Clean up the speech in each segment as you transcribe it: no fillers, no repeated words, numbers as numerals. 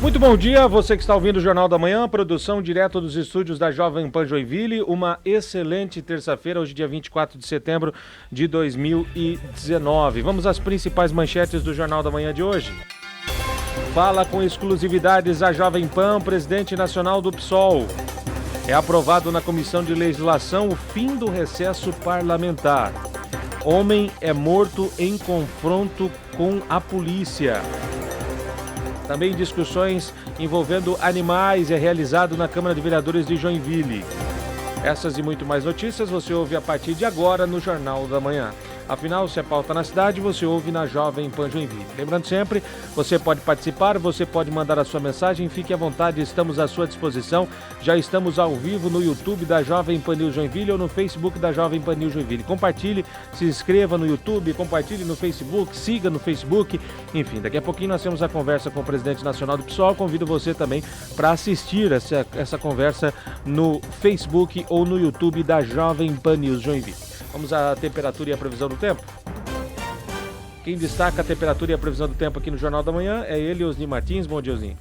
Muito bom dia, você que está ouvindo o Jornal da Manhã, produção direto dos estúdios da Jovem Pan Joinville. Uma excelente terça-feira, hoje dia 24 de setembro de 2019. Vamos às principais manchetes do Jornal da Manhã de hoje. Fala com exclusividades a Jovem Pan, presidente nacional do PSOL. É aprovado na Comissão de Legislação o fim do recesso parlamentar. Homem é morto em confronto com a polícia. Também discussões envolvendo animais é realizado na Câmara de Vereadores de Joinville. Essas e muito mais notícias você ouve a partir de agora no Jornal da Manhã. Afinal, se é pauta na cidade, você ouve na Jovem Pan Joinville. Lembrando sempre, você pode participar, você pode mandar a sua mensagem, fique à vontade, estamos à sua disposição. Já estamos ao vivo no YouTube da Jovem Pan News Joinville ou no Facebook da Jovem Pan News Joinville. Compartilhe, se inscreva no YouTube, compartilhe no Facebook, siga no Facebook. Enfim, daqui a pouquinho nós temos a conversa com o presidente nacional do PSOL. Convido você também para assistir essa conversa no Facebook ou no YouTube da Jovem Pan News Joinville. Vamos à temperatura e à previsão do tempo? Quem destaca a temperatura e a previsão do tempo aqui no Jornal da Manhã é ele, Osni Martins. Bom dia, Osni.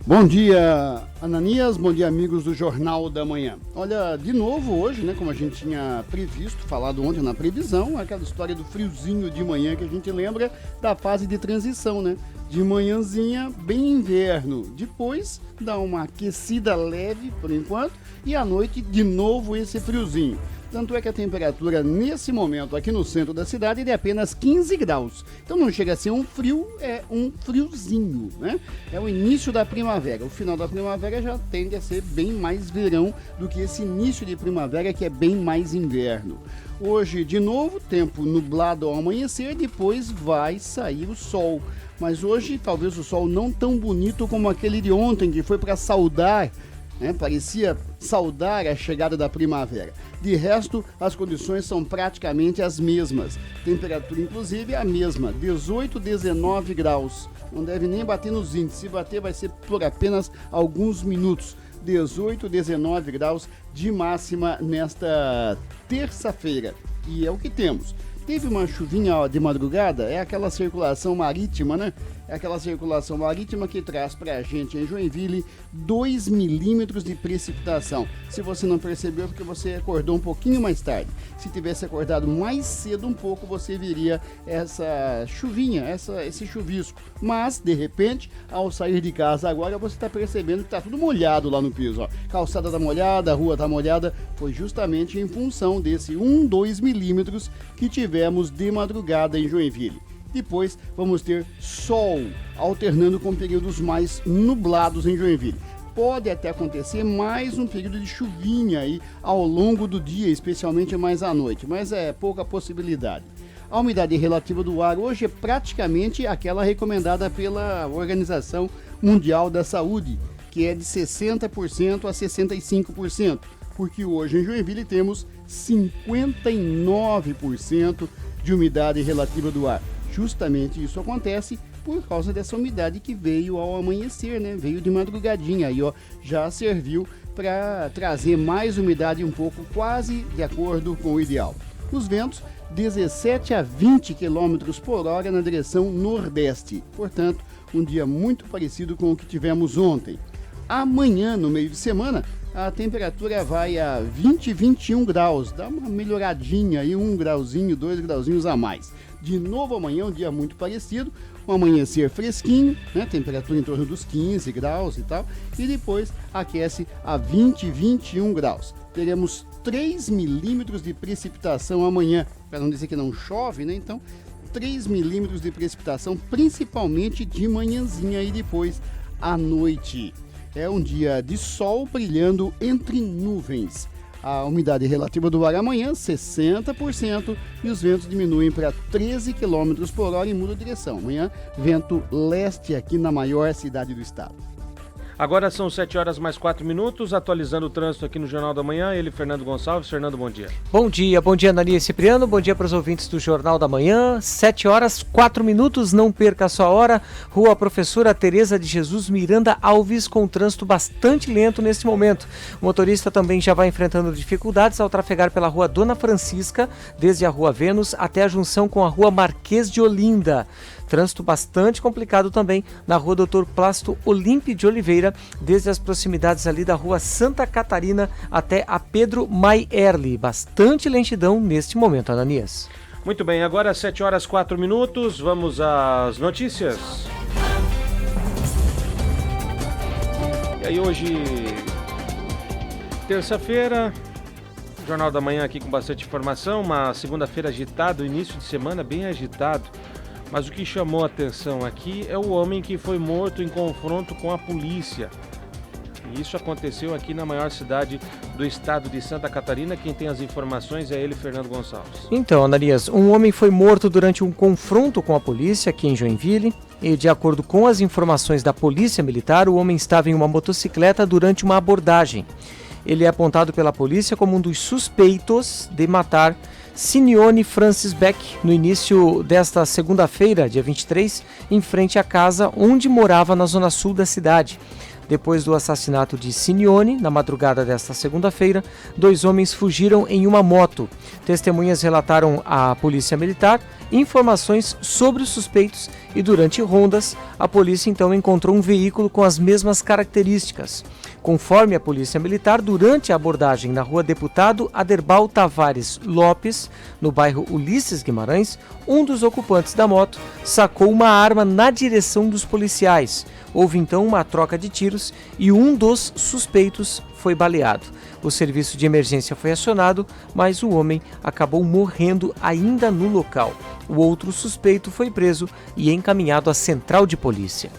Bom dia, Ananias. Bom dia, amigos do Jornal da Manhã. Olha, de novo hoje, né, como a gente tinha previsto, falado ontem na previsão, aquela história do friozinho de manhã que a gente lembra da fase de transição, né? De manhãzinha, bem inverno. Depois dá uma aquecida leve, por enquanto, e à noite, de novo, esse friozinho. Tanto é que a temperatura nesse momento aqui no centro da cidade é de apenas 15 graus. Então não chega a ser um frio, é um friozinho, né? É o início da primavera. O final da primavera já tende a ser bem mais verão do que esse início de primavera que é bem mais inverno. Hoje, de novo, tempo nublado ao amanhecer, depois vai sair o sol. Mas hoje, talvez o sol não tão bonito como aquele de ontem, que foi para saudar, né? Parecia saudar a chegada da primavera. De resto, as condições são praticamente as mesmas. Temperatura, inclusive, é a mesma, 18, 19 graus. Não deve nem bater nos índices. Se bater, vai ser por apenas alguns minutos. 18, 19 graus de máxima nesta terça-feira. E é o que temos. Teve uma chuvinha de madrugada, é aquela circulação marítima, né? É aquela circulação marítima que traz pra gente em Joinville 2 milímetros de precipitação. Se você não percebeu, é porque você acordou um pouquinho mais tarde. Se tivesse acordado mais cedo um pouco, você viria essa chuvinha, esse chuvisco. Mas, de repente, ao sair de casa agora, você está percebendo que tá tudo molhado lá no piso. Ó. Calçada tá molhada, a rua tá molhada. Foi justamente em função desse 2 milímetros que tivemos de madrugada em Joinville. Depois vamos ter sol, alternando com períodos mais nublados em Joinville. Pode até acontecer mais um período de chuvinha aí ao longo do dia, especialmente mais à noite, mas é pouca possibilidade. A umidade relativa do ar hoje é praticamente aquela recomendada pela Organização Mundial da Saúde, que é de 60% a 65%, porque hoje em Joinville temos 59% de umidade relativa do ar. Justamente isso acontece por causa dessa umidade que veio ao amanhecer, né? Veio de madrugadinha, aí ó, já serviu para trazer mais umidade um pouco, quase de acordo com o ideal. Os ventos, 17 a 20 km por hora na direção nordeste. Portanto, um dia muito parecido com o que tivemos ontem. Amanhã, no meio de semana, a temperatura vai a 20, 21 graus. Dá uma melhoradinha aí, 1 grauzinho, 2 grauzinhos a mais. De novo amanhã, um dia muito parecido, um amanhecer fresquinho, né? Temperatura em torno dos 15 graus e tal, e depois aquece a 20, 21 graus. Teremos 3 milímetros de precipitação amanhã, para não dizer que não chove, né? Então, 3 milímetros de precipitação, principalmente de manhãzinha e depois à noite. É um dia de sol brilhando entre nuvens. A umidade relativa do ar amanhã, 60%, e os ventos diminuem para 13 km por hora e muda a direção. Amanhã, vento leste aqui na maior cidade do estado. Agora são 7 horas mais 4 minutos, atualizando o trânsito aqui no Jornal da Manhã. Ele, Fernando Gonçalves. Fernando, bom dia. Bom dia, Ananias Cipriano, bom dia para os ouvintes do Jornal da Manhã. 7 horas 4 minutos, não perca a sua hora. Rua Professora Tereza de Jesus Miranda Alves, com trânsito bastante lento nesse momento. O motorista também já vai enfrentando dificuldades ao trafegar pela Rua Dona Francisca, desde a Rua Vênus até a junção com a Rua Marquês de Olinda. Trânsito bastante complicado também na rua Dr. Plácido Olímpio de Oliveira, desde as proximidades ali da rua Santa Catarina até a Pedro Maierli. Bastante lentidão neste momento, Ananias. Muito bem, agora 7 horas 4 minutos, vamos às notícias. E aí hoje, terça-feira, Jornal da Manhã aqui com bastante informação, uma segunda-feira agitada, o início de semana bem agitado, mas o que chamou a atenção aqui é o homem que foi morto em confronto com a polícia. E isso aconteceu aqui na maior cidade do estado de Santa Catarina. Quem tem as informações é ele, Fernando Gonçalves. Então, Ananias, um homem foi morto durante um confronto com a polícia aqui em Joinville. E, de acordo com as informações da Polícia Militar, o homem estava em uma motocicleta durante uma abordagem. Ele é apontado pela polícia como um dos suspeitos de matar Simeone Francis Beck no início desta segunda-feira, dia 23, em frente à casa onde morava na zona sul da cidade. Depois do assassinato de Simeone, na madrugada desta segunda-feira, 2 homens fugiram em uma moto. Testemunhas relataram à Polícia Militar informações sobre os suspeitos e, durante rondas, a polícia então encontrou um veículo com as mesmas características. Conforme a Polícia Militar, durante a abordagem na rua Deputado Aderbal Tavares Lopes, no bairro Ulisses Guimarães, um dos ocupantes da moto sacou uma arma na direção dos policiais. Houve então uma troca de tiros e um dos suspeitos foi baleado. O serviço de emergência foi acionado, mas o homem acabou morrendo ainda no local. O outro suspeito foi preso e encaminhado à central de polícia.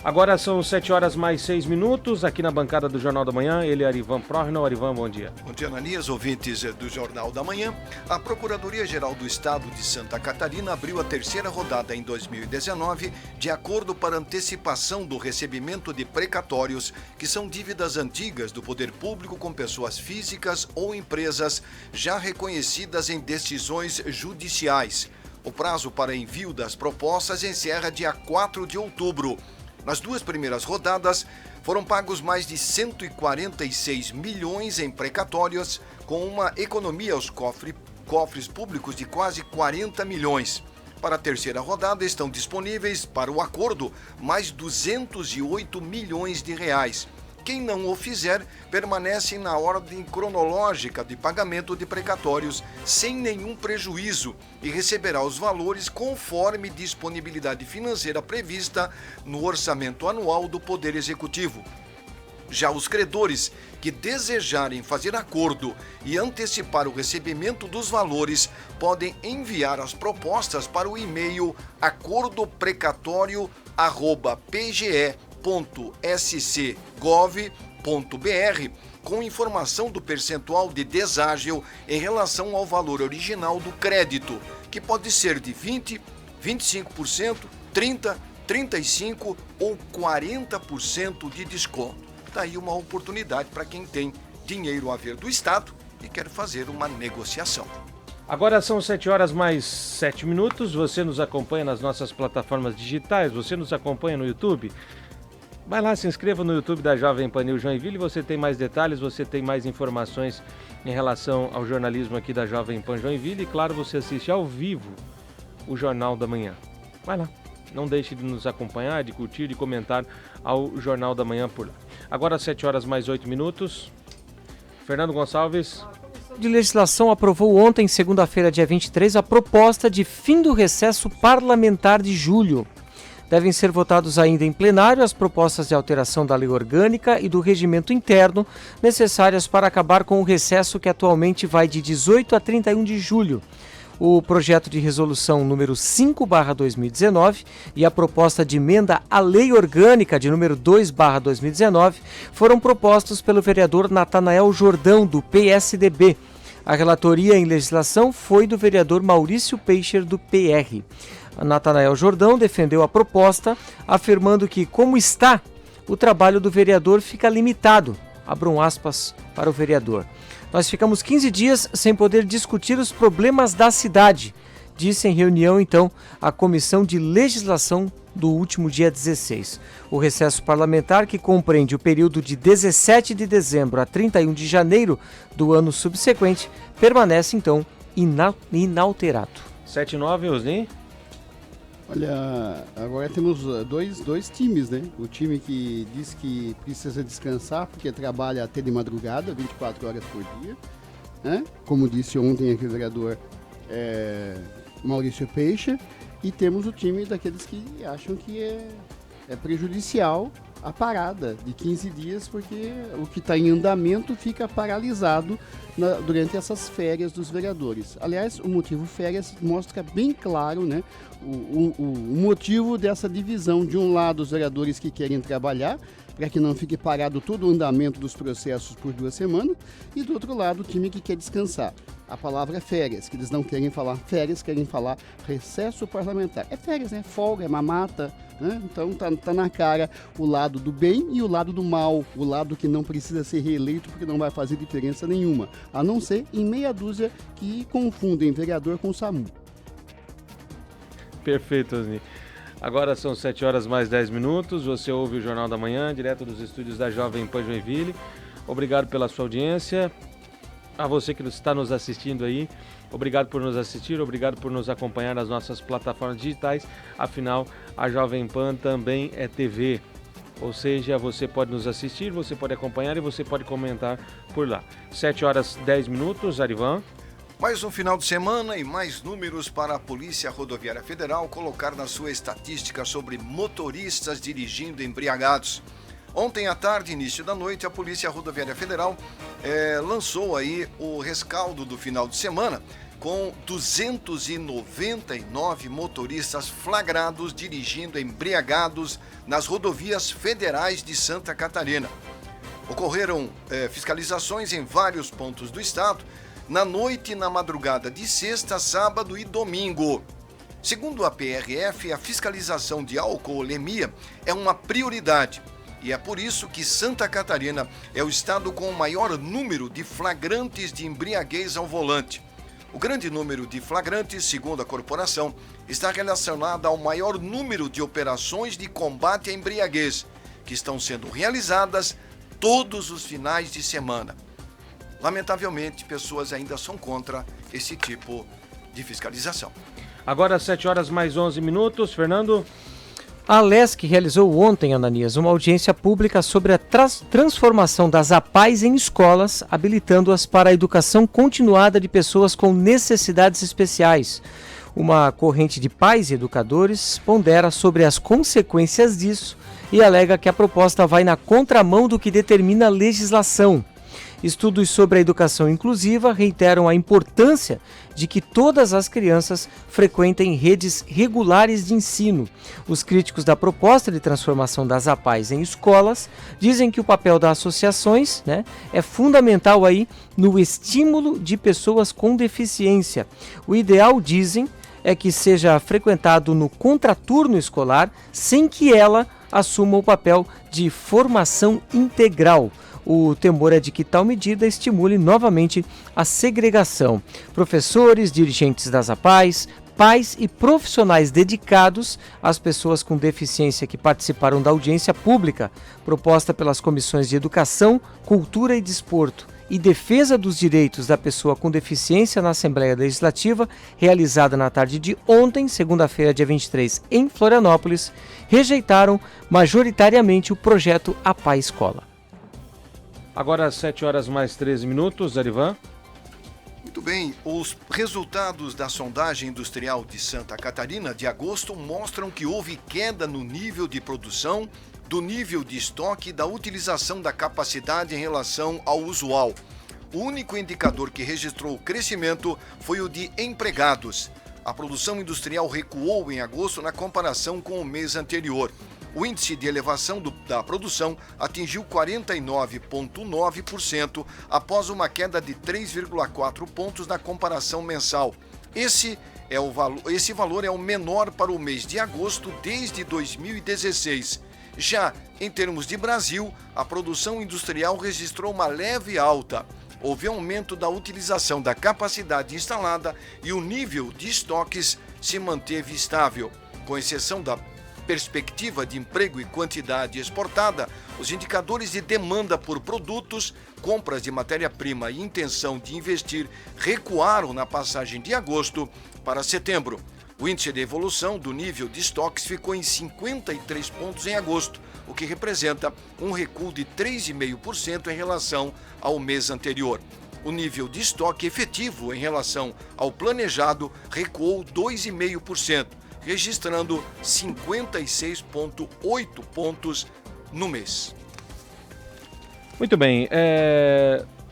Agora são 7 horas mais 6 minutos, aqui na bancada do Jornal da Manhã, ele é Arivan Prochnow. Arivan, bom dia. Bom dia, Ananias, ouvintes do Jornal da Manhã. A Procuradoria-Geral do Estado de Santa Catarina abriu a terceira rodada em 2019 de acordo para antecipação do recebimento de precatórios, que são dívidas antigas do poder público com pessoas físicas ou empresas já reconhecidas em decisões judiciais. O prazo para envio das propostas encerra dia 4 de outubro. Nas 2 primeiras rodadas, foram pagos mais de 146 milhões em precatórios, com uma economia aos cofres públicos de quase 40 milhões. Para a terceira rodada, estão disponíveis para o acordo mais 208 milhões de reais. Quem não o fizer, permanece na ordem cronológica de pagamento de precatórios sem nenhum prejuízo e receberá os valores conforme disponibilidade financeira prevista no orçamento anual do Poder Executivo. Já os credores que desejarem fazer acordo e antecipar o recebimento dos valores podem enviar as propostas para o e-mail acordoprecatório@pge.sc.gov.br com informação do percentual de deságio em relação ao valor original do crédito, que pode ser de 20%, 25%, 30%, 35% ou 40% de desconto. Daí uma oportunidade para quem tem dinheiro a ver do Estado e quer fazer uma negociação. Agora são 7 horas mais 7 minutos, você nos acompanha nas nossas plataformas digitais, você nos acompanha no YouTube? Vai lá, se inscreva no YouTube da Jovem Pan News Joinville, você tem mais detalhes, você tem mais informações em relação ao jornalismo aqui da Jovem Pan Joinville e, claro, você assiste ao vivo o Jornal da Manhã. Vai lá, não deixe de nos acompanhar, de curtir, de comentar ao Jornal da Manhã por lá. Agora 7 horas mais 8 minutos, Fernando Gonçalves. De Legislação aprovou ontem, segunda-feira, dia 23, a proposta de fim do recesso parlamentar de julho. Devem ser votados ainda em plenário as propostas de alteração da lei orgânica e do regimento interno necessárias para acabar com o recesso que atualmente vai de 18 a 31 de julho. O projeto de resolução número 5/2019 e a proposta de emenda à lei orgânica de número 2/2019 foram propostos pelo vereador Natanael Jordão, do PSDB. A relatoria em legislação foi do vereador Maurício Peixer, do PR. Natanael Jordão defendeu a proposta, afirmando que, como está, o trabalho do vereador fica limitado. Abram aspas para o vereador. Nós ficamos 15 dias sem poder discutir os problemas da cidade, disse em reunião, então, a Comissão de Legislação do último dia 16. O recesso parlamentar, que compreende o período de 17 de dezembro a 31 de janeiro do ano subsequente, permanece, então, inalterado. 7:09, Osni. Olha, agora temos dois times, né? O time que diz que precisa descansar porque trabalha até de madrugada, 24 horas por dia, né? Como disse ontem aqui o vereador Maurício Peixe. E temos o time daqueles que acham que é prejudicial a parada de 15 dias, porque o que está em andamento fica paralisado durante essas férias dos vereadores. Aliás, o motivo férias mostra bem claro, né, o motivo dessa divisão. De um lado, os vereadores que querem trabalhar, para que não fique parado todo o andamento dos processos por 2 semanas, e do outro lado, o time que quer descansar. A palavra é férias, que eles não querem falar férias, querem falar recesso parlamentar. É férias, né? Folga, é mamata, né? Então tá na cara o lado do bem e o lado do mal, o lado que não precisa ser reeleito porque não vai fazer diferença nenhuma, a não ser em meia dúzia que confundem vereador com SAMU. Perfeito, Osni. Agora são 7 horas mais 10 minutos, você ouve o Jornal da Manhã, direto dos estúdios da Jovem Pan Joinville. Obrigado pela sua audiência. A você que está nos assistindo aí, obrigado por nos assistir, obrigado por nos acompanhar nas nossas plataformas digitais. Afinal, a Jovem Pan também é TV. Ou seja, você pode nos assistir, você pode acompanhar e você pode comentar por lá. 7 horas 10 minutos, Arivan. Mais um final de semana e mais números para a Polícia Rodoviária Federal colocar na sua estatística sobre motoristas dirigindo embriagados. Ontem à tarde, início da noite, a Polícia Rodoviária Federal lançou aí o rescaldo do final de semana com 299 motoristas flagrados dirigindo embriagados nas rodovias federais de Santa Catarina. Ocorreram fiscalizações em vários pontos do estado, na noite e na madrugada de sexta, sábado e domingo. Segundo a PRF, a fiscalização de alcoolemia é uma prioridade. E é por isso que Santa Catarina é o estado com o maior número de flagrantes de embriaguez ao volante. O grande número de flagrantes, segundo a corporação, está relacionado ao maior número de operações de combate à embriaguez, que estão sendo realizadas todos os finais de semana. Lamentavelmente, pessoas ainda são contra esse tipo de fiscalização. Agora 7 horas mais 11 minutos, Fernando. A Alesc realizou ontem, Ananias, uma audiência pública sobre a transformação das APAES em escolas, habilitando-as para a educação continuada de pessoas com necessidades especiais. Uma corrente de pais e educadores pondera sobre as consequências disso e alega que a proposta vai na contramão do que determina a legislação. Estudos sobre a educação inclusiva reiteram a importância de que todas as crianças frequentem redes regulares de ensino. Os críticos da proposta de transformação das APAES em escolas dizem que o papel das associações, é fundamental aí no estímulo de pessoas com deficiência. O ideal, dizem, é que seja frequentado no contraturno escolar sem que ela assuma o papel de formação integral. O temor é de que tal medida estimule novamente a segregação. Professores, dirigentes das APAES, pais e profissionais dedicados às pessoas com deficiência que participaram da audiência pública, proposta pelas comissões de Educação, Cultura e Desporto e Defesa dos Direitos da Pessoa com Deficiência na Assembleia Legislativa, realizada na tarde de ontem, segunda-feira, dia 23, em Florianópolis, rejeitaram majoritariamente o projeto APAE Escola. Agora às 7 horas mais 13 minutos, Arivan. Muito bem, os resultados da sondagem industrial de Santa Catarina de agosto mostram que houve queda no nível de produção, do nível de estoque e da utilização da capacidade em relação ao usual. O único indicador que registrou crescimento foi o de empregados. A produção industrial recuou em agosto na comparação com o mês anterior. O índice de elevação da produção atingiu 49,9% após uma queda de 3,4 pontos na comparação mensal. Esse valor é o menor para o mês de agosto desde 2016. Já em termos de Brasil, a produção industrial registrou uma leve alta. Houve aumento da utilização da capacidade instalada e o nível de estoques se manteve estável. Com exceção da perspectiva de emprego e quantidade exportada, os indicadores de demanda por produtos, compras de matéria-prima e intenção de investir recuaram na passagem de agosto para setembro. O índice de evolução do nível de estoques ficou em 53 pontos em agosto, o que representa um recuo de 3,5% em relação ao mês anterior. O nível de estoque efetivo em relação ao planejado recuou 2,5%, registrando 56,8 pontos no mês. Muito bem,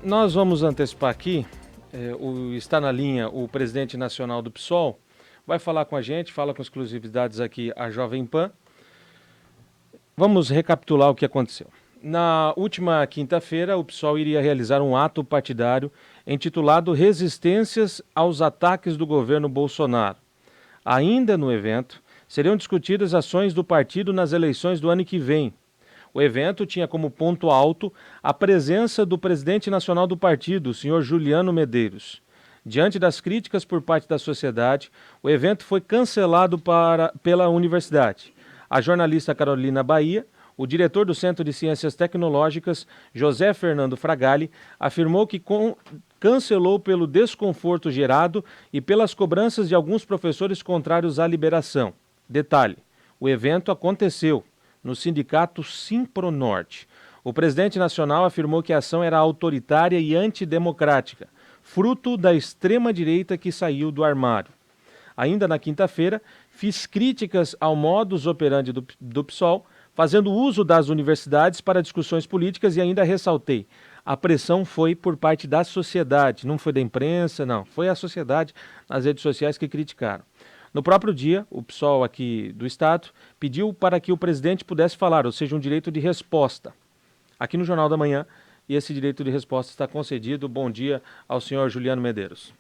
nós vamos antecipar aqui, está na linha o presidente nacional do PSOL, vai falar com a gente, fala com exclusividades aqui a Jovem Pan. Vamos recapitular o que aconteceu. Na última quinta-feira, o PSOL iria realizar um ato partidário intitulado Resistências aos Ataques do Governo Bolsonaro. Ainda no evento, seriam discutidas ações do partido nas eleições do ano que vem. O evento tinha como ponto alto a presença do presidente nacional do partido, o senhor Juliano Medeiros. Diante das críticas por parte da sociedade, o evento foi cancelado pela universidade. A jornalista Carolina Bahia, o diretor do Centro de Ciências Tecnológicas, José Fernando Fragali, afirmou que cancelou pelo desconforto gerado e pelas cobranças de alguns professores contrários à liberação. Detalhe, o evento aconteceu no sindicato Simpronorte. O presidente nacional afirmou que a ação era autoritária e antidemocrática, fruto da extrema-direita que saiu do armário. Ainda na quinta-feira, fiz críticas ao modus operandi do PSOL, fazendo uso das universidades para discussões políticas e ainda ressaltei, a pressão foi por parte da sociedade, não foi da imprensa, não, foi a sociedade nas redes sociais que criticaram. No próprio dia, o PSOL aqui do Estado pediu para que o presidente pudesse falar, ou seja, um direito de resposta. Aqui no Jornal da Manhã, e esse direito de resposta está concedido. Bom dia ao senhor Juliano Medeiros.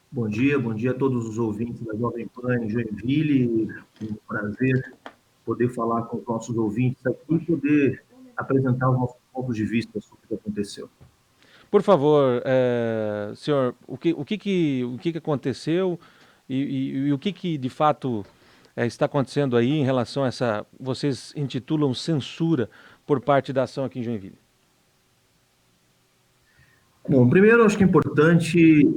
Bom dia a todos os ouvintes da Jovem Pan em Joinville. É um prazer poder falar com os nossos ouvintes aqui e poder apresentar os nossos pontos de vista sobre o que aconteceu. Por favor, senhor, o que aconteceu e o que de fato está acontecendo aí em relação a essa, vocês intitulam censura por parte da ação aqui em Joinville? Bom, primeiro acho que é importante,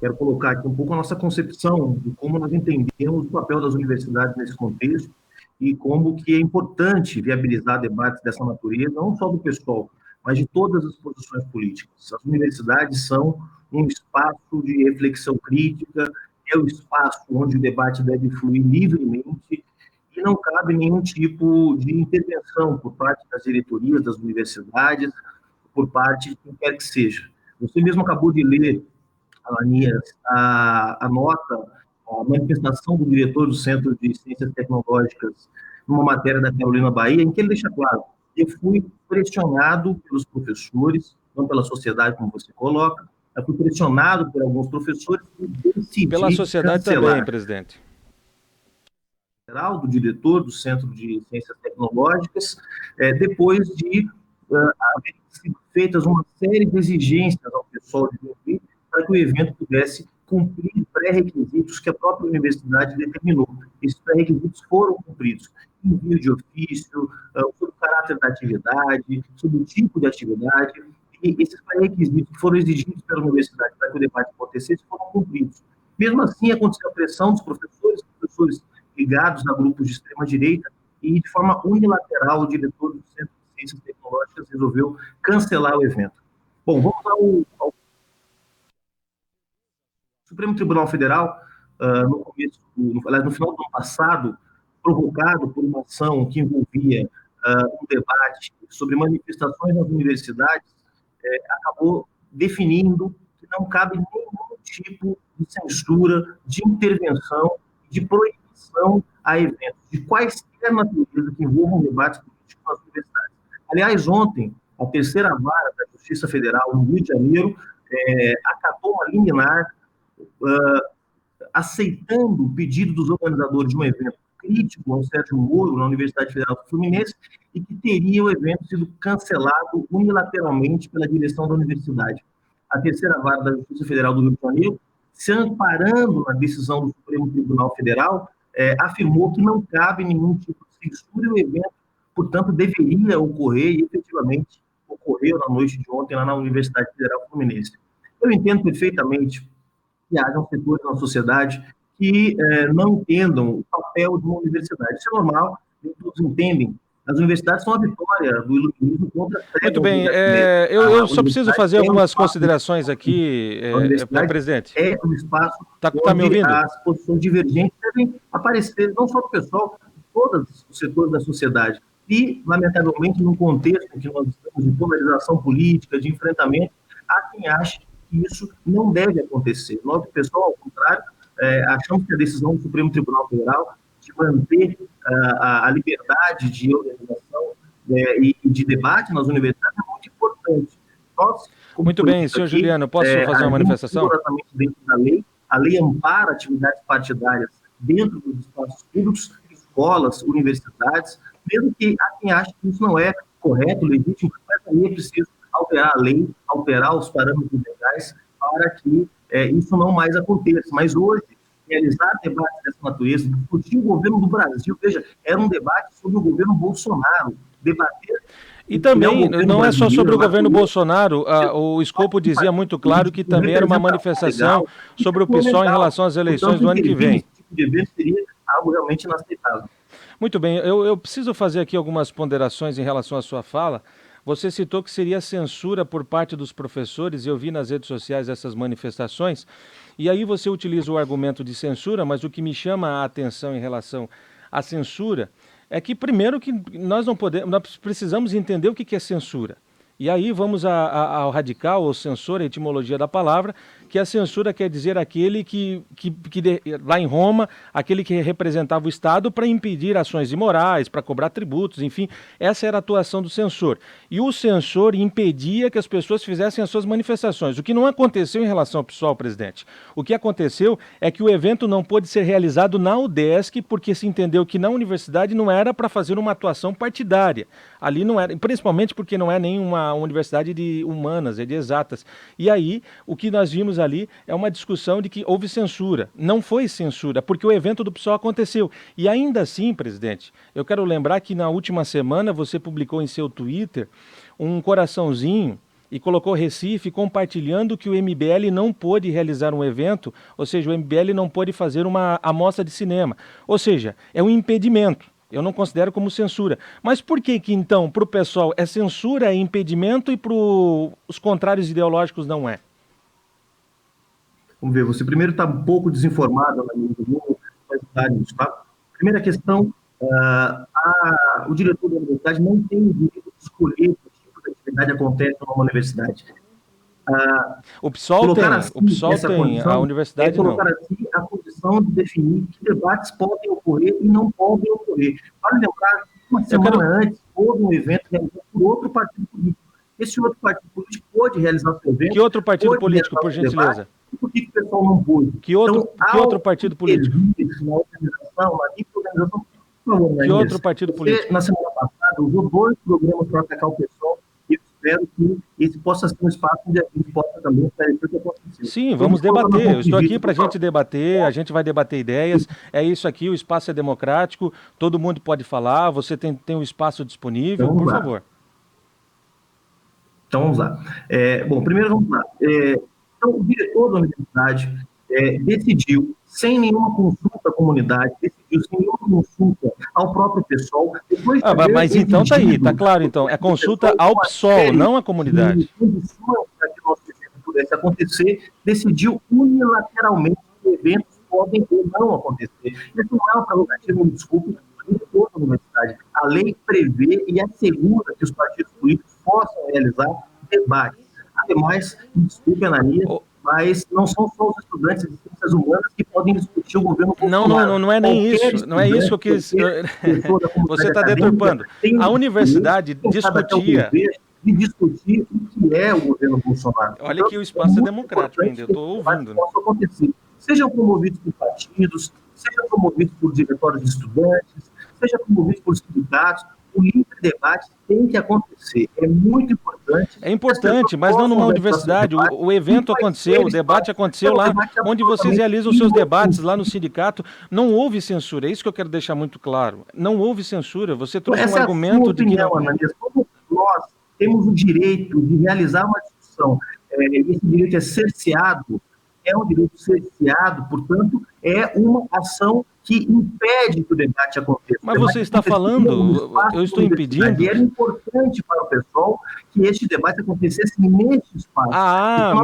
quero colocar aqui um pouco a nossa concepção de como nós entendemos o papel das universidades nesse contexto e como que é importante viabilizar debates dessa natureza, não só do PSOL, mas de todas as posições políticas. As universidades são um espaço de reflexão crítica, é o espaço onde o debate deve fluir livremente e não cabe nenhum tipo de intervenção por parte das diretorias das universidades, por parte de quem quer que seja. Você mesmo acabou de ler, Ananias, a nota, a manifestação do diretor do Centro de Ciências Tecnológicas numa matéria da Carolina Bahia, em que ele deixa claro, eu fui pressionado pelos professores, não pela sociedade, como você coloca, eu fui pressionado por alguns professores e decidi pela sociedade cancelar. Também, presidente. Do diretor do Centro de Ciências Tecnológicas, depois de haver sido feitas uma série de exigências ao pessoal de Joinville para que o evento pudesse cumprir pré-requisitos que a própria universidade determinou. Esses pré-requisitos foram cumpridos. Envio de ofício, sobre o caráter da atividade, sobre o tipo de atividade, e esses pré-requisitos que foram exigidos pela universidade para que o debate acontecesse foram cumpridos. Mesmo assim, aconteceu a pressão dos professores ligados a grupos de extrema-direita, e de forma unilateral o diretor do Centro de Ciências Tecnológicas resolveu cancelar o evento. Bom, vamos ao Supremo Tribunal Federal, no final do ano passado, provocado por uma ação que envolvia um debate sobre manifestações nas universidades, acabou definindo que não cabe nenhum tipo de censura, de intervenção, de proibição a eventos, de quaisquer natureza que envolvam debates políticos nas universidades. Aliás, ontem, a terceira vara da Justiça Federal no Rio de Janeiro acatou uma liminar aceitando o pedido dos organizadores de um evento crítico ao Sérgio Moro, na Universidade Federal do Fluminense, e que teria o evento sido cancelado unilateralmente pela direção da universidade. A terceira vara da Justiça Federal do Rio de Janeiro, se amparando na decisão do Supremo Tribunal Federal, afirmou que não cabe nenhum tipo de censura e o evento, portanto, deveria ocorrer, e efetivamente ocorreu na noite de ontem lá na Universidade Federal Fluminense. Eu entendo perfeitamente que hajam setores na sociedade que não entendam o papel de uma universidade. Isso é normal, todos entendem. As universidades são a vitória do iluminismo contra a treva. Muito bem, eu só preciso fazer algumas considerações aqui, presidente. É um espaço tá me ouvindo? As posições divergentes devem aparecer, não só do pessoal, de todos os setores da sociedade. E, lamentavelmente, num contexto em que nós estamos de polarização política, de enfrentamento, há quem ache que isso não deve acontecer. Nós, pessoal, ao contrário, achamos que a decisão do Supremo Tribunal Federal de manter a liberdade de organização e de debate nas universidades é muito importante. Nós, muito bem, senhor Juliano, posso fazer uma manifestação? Dentro da lei, a lei ampara atividades partidárias dentro dos espaços públicos, escolas, universidades, mesmo que há quem ache que isso não é correto, legítimo, mas aí é preciso alterar a lei, alterar os parâmetros legais para que isso não mais aconteça. Mas hoje, realizar debates dessa natureza, discutir o governo do Brasil, veja, era um debate sobre o governo Bolsonaro, debater... E também, não é só sobre o governo Bolsonaro, o escopo dizia muito claro que também era uma manifestação sobre o PSOL em relação às eleições do ano que vem. Esse tipo de evento seria algo realmente inaceitável. Muito bem, eu preciso fazer aqui algumas ponderações em relação à sua fala. Você citou que seria censura por parte dos professores, eu vi nas redes sociais essas manifestações, e aí você utiliza o argumento de censura, mas o que me chama a atenção em relação à censura é que, primeiro, que nós precisamos entender o que é censura. E aí vamos ao radical, ou censor, a etimologia da palavra, que a censura quer dizer aquele que lá em Roma, aquele que representava o Estado para impedir ações imorais, para cobrar tributos, enfim, essa era a atuação do censor. E o censor impedia que as pessoas fizessem as suas manifestações, o que não aconteceu em relação ao PSOL, presidente. O que aconteceu é que o evento não pôde ser realizado na UDESC, porque se entendeu que na universidade não era para fazer uma atuação partidária. Ali não era, principalmente porque não é nenhuma universidade de humanas, é de exatas. E aí, o que nós vimos ali é uma discussão de que houve censura. Não foi censura, porque o evento do PSOL aconteceu. E ainda assim, presidente, eu quero lembrar que na última semana você publicou em seu Twitter um coraçãozinho e colocou Recife compartilhando que o MBL não pôde realizar um evento, ou seja, o MBL não pôde fazer uma amostra de cinema. Ou seja, é um impedimento. Eu não considero como censura. Mas por que então, para o pessoal, é censura, é impedimento e para os contrários ideológicos não é? Vamos ver, você primeiro está um pouco desinformado, tá? Primeira questão, o diretor da universidade não tem o direito de escolher que tipo de atividade acontece numa universidade. O PSOL tem, assim, o PSOL tem, a universidade não. Colocar assim a condição de definir que debates podem ocorrer e não podem ocorrer. Vale lembrar que uma semana antes houve um evento realizado por outro partido político. Esse outro partido político pôde realizar seu evento. Que outro partido político, por gentileza? Por que o pessoal não pôde? Que outro partido político? Na organização, na microorganização, por favor, que outro partido político? Na semana passada, usou 2 programas para atacar o pessoal. Espero que esse possa ser um espaço onde a gente possa também esclarecer o que aconteceu. Sim, vamos debater. Eu estou aqui para a gente debater, a gente vai debater ideias. É isso aqui, o espaço é democrático, todo mundo pode falar, você tem um espaço disponível, então, por favor. Então, vamos lá. Bom, primeiro vamos lá. Então, o diretor da universidade decidiu, sem nenhuma consulta à comunidade, decidiu sem nenhuma consulta ao próprio pessoal. Mas então tá aí, tá claro então. É consulta ao PSOL, não à comunidade. Condições para que o nosso evento pudesse acontecer, decidiu unilateralmente que eventos podem ou não acontecer. Isso não é uma prerrogativa, me desculpe, do diretor da universidade. A lei prevê e assegura que os partidos políticos possam realizar debates. Ademais, me desculpe, Ananias, mas não são só os estudantes de ciências humanas que podem discutir o governo Bolsonaro. Não é nem isso. Não é isso que eu quis. Você está deturpando. A universidade discutia. De discutir o que é o governo Bolsonaro. Olha que o espaço é democrático ainda, eu estou ouvindo. Possa acontecer. Sejam promovidos por partidos, sejam promovidos por diretórios de estudantes, sejam promovidos por sindicatos, o livre debate tem que acontecer. É muito importante. É importante, mas não numa universidade. O evento aconteceu, o debate aconteceu lá, onde vocês realizam os seus debates lá no sindicato. Não houve censura, é isso que eu quero deixar muito claro. Não houve censura. Você trouxe um argumento de que não... Ananias, como nós temos o direito de realizar uma discussão, esse direito é cerceado, é um direito cerceado, portanto, é uma ação que impede que o debate aconteça. Mas você está falando, eu estou impedindo. E era importante para o pessoal que este debate acontecesse neste espaço.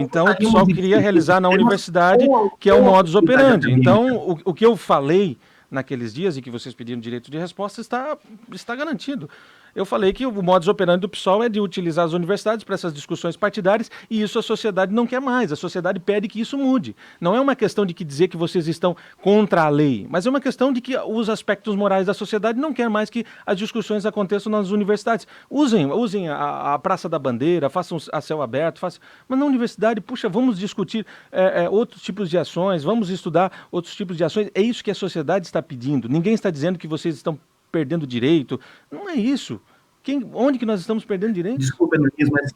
Então o pessoal queria realizar na universidade, que é o modus operandi. Então, o que eu falei naqueles dias e que vocês pediram direito de resposta está garantido. Eu falei que o modus operandi do PSOL é de utilizar as universidades para essas discussões partidárias e isso a sociedade não quer mais. A sociedade pede que isso mude. Não é uma questão de dizer que vocês estão contra a lei, mas é uma questão de que os aspectos morais da sociedade não querem mais que as discussões aconteçam nas universidades. Usem a Praça da Bandeira, façam a céu aberto, mas na universidade, puxa, vamos discutir outros tipos de ações, vamos estudar outros tipos de ações. É isso que a sociedade está pedindo. Ninguém está dizendo que vocês estão perdendo direito. Não é isso. Onde que nós estamos perdendo direito? Desculpa, Nunes, mas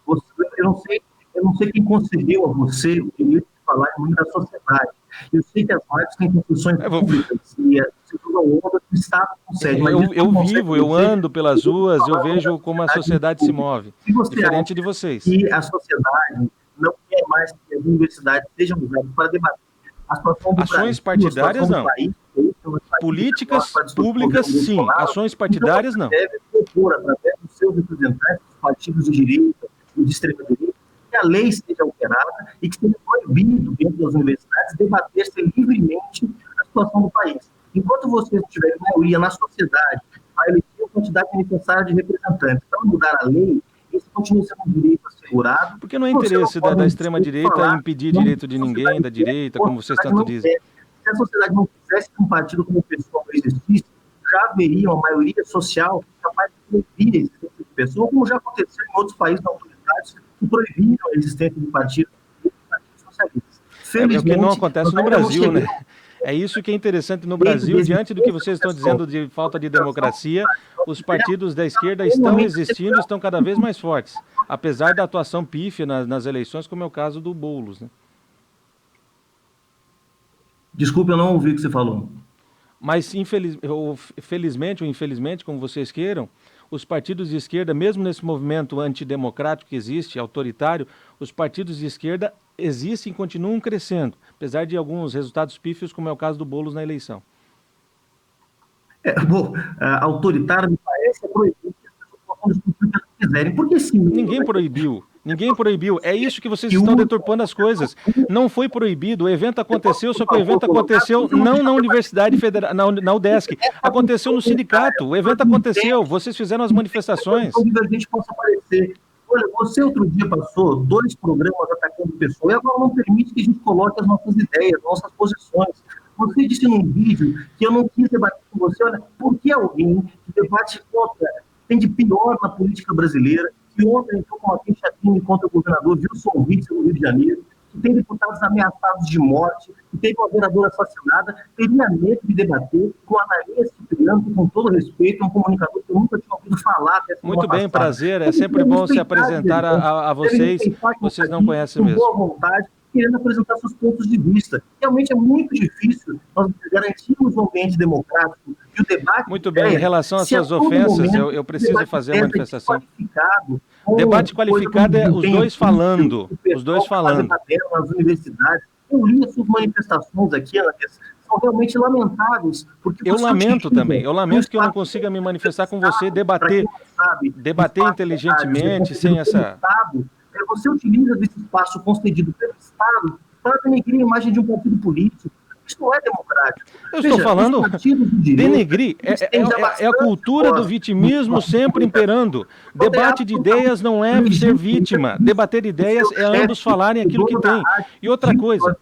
eu não sei quem concedeu a você o direito de falar em nome da sociedade. Eu sei que as rádios têm construções públicas e a segunda onda do Estado concede. Eu ando pelas ruas, eu vejo como a sociedade se move. Diferente de vocês. E a sociedade não quer mais que as universidades sejam usadas para debater a situação do ações partidárias, não. Políticas públicas, sim. Ações partidárias, não. Deve propor, através dos seus representantes, dos partidos de direita e de extrema-direita, que a lei seja alterada e que seja proibido, dentro das universidades, debater-se livremente a situação do país. Enquanto vocês não tiverem maioria na sociedade para eleger a quantidade necessária de representantes para mudar a lei, esse continua sendo um direito assegurado. Porque não é interesse da extrema-direita impedir direito de ninguém, da direita, como vocês tanto dizem. Se a sociedade não quisesse que um partido como o PSOL existisse, já haveria uma maioria social capaz de proibir a existência de pessoas, como já aconteceu em outros países autoritários que proibiram a existência de partidos socialistas. É o que não acontece no Brasil, né? É isso que é interessante no Brasil, diante do que vocês estão dizendo de falta de democracia, os partidos da esquerda estão existindo, estão cada vez mais fortes, apesar da atuação pífia nas eleições, como é o caso do Boulos, né? Desculpa, eu não ouvi o que você falou. Mas, felizmente ou infelizmente, como vocês queiram, os partidos de esquerda, mesmo nesse movimento antidemocrático que existe, autoritário, os partidos de esquerda existem e continuam crescendo, apesar de alguns resultados pífios, como é o caso do Boulos na eleição. Autoritário, me parece, é proibido que as pessoas possam discutir o que elas quiserem. Porque sim. Ninguém proibiu. Ninguém proibiu. É isso que vocês estão deturpando as coisas. Não foi proibido. O evento aconteceu, só que o evento aconteceu não na Universidade Federal, na UDESC. Aconteceu no sindicato. O evento aconteceu. Vocês fizeram as manifestações. A gente possa aparecer. Olha, você outro dia passou 2 programas atacando pessoas e agora não permite que a gente coloque as nossas ideias, nossas posições. Você disse num vídeo que eu não quis debater com você. Olha, por que alguém que debate contra tem de pior na política brasileira, que ontem entrou com uma queixa-crime contra o governador Wilson Witzel, no Rio de Janeiro, que tem deputados ameaçados de morte, que teve uma vereadora assassinada, teria medo de debater com a Ananias Cipriano, que, com todo respeito, é um comunicador que eu nunca tinha ouvido falar. Muito bem, prazer. É sempre bom se apresentar a vocês. Vocês não conhecem mesmo. Com boa vontade, querendo apresentar seus pontos de vista. Realmente é muito difícil nós garantirmos um ambiente democrático e o debate... Muito bem, em relação às suas ofensas, eu preciso fazer a manifestação. Debate qualificado é os dois falando. Os dois falando. Nas universidades. Eu li as suas manifestações aqui, são realmente lamentáveis. Eu lamento também. Eu lamento que eu não consiga me manifestar com você, debater inteligentemente, sem essa... Você utiliza desse espaço concedido pelo Estado para denegrir a imagem de um partido político. Isso não é democrático. Eu estou falando, denegrir é a cultura do vitimismo sempre imperando. Debate de ideias não é ser vítima. Debater ideias é ambos falarem aquilo que tem. E outra coisa...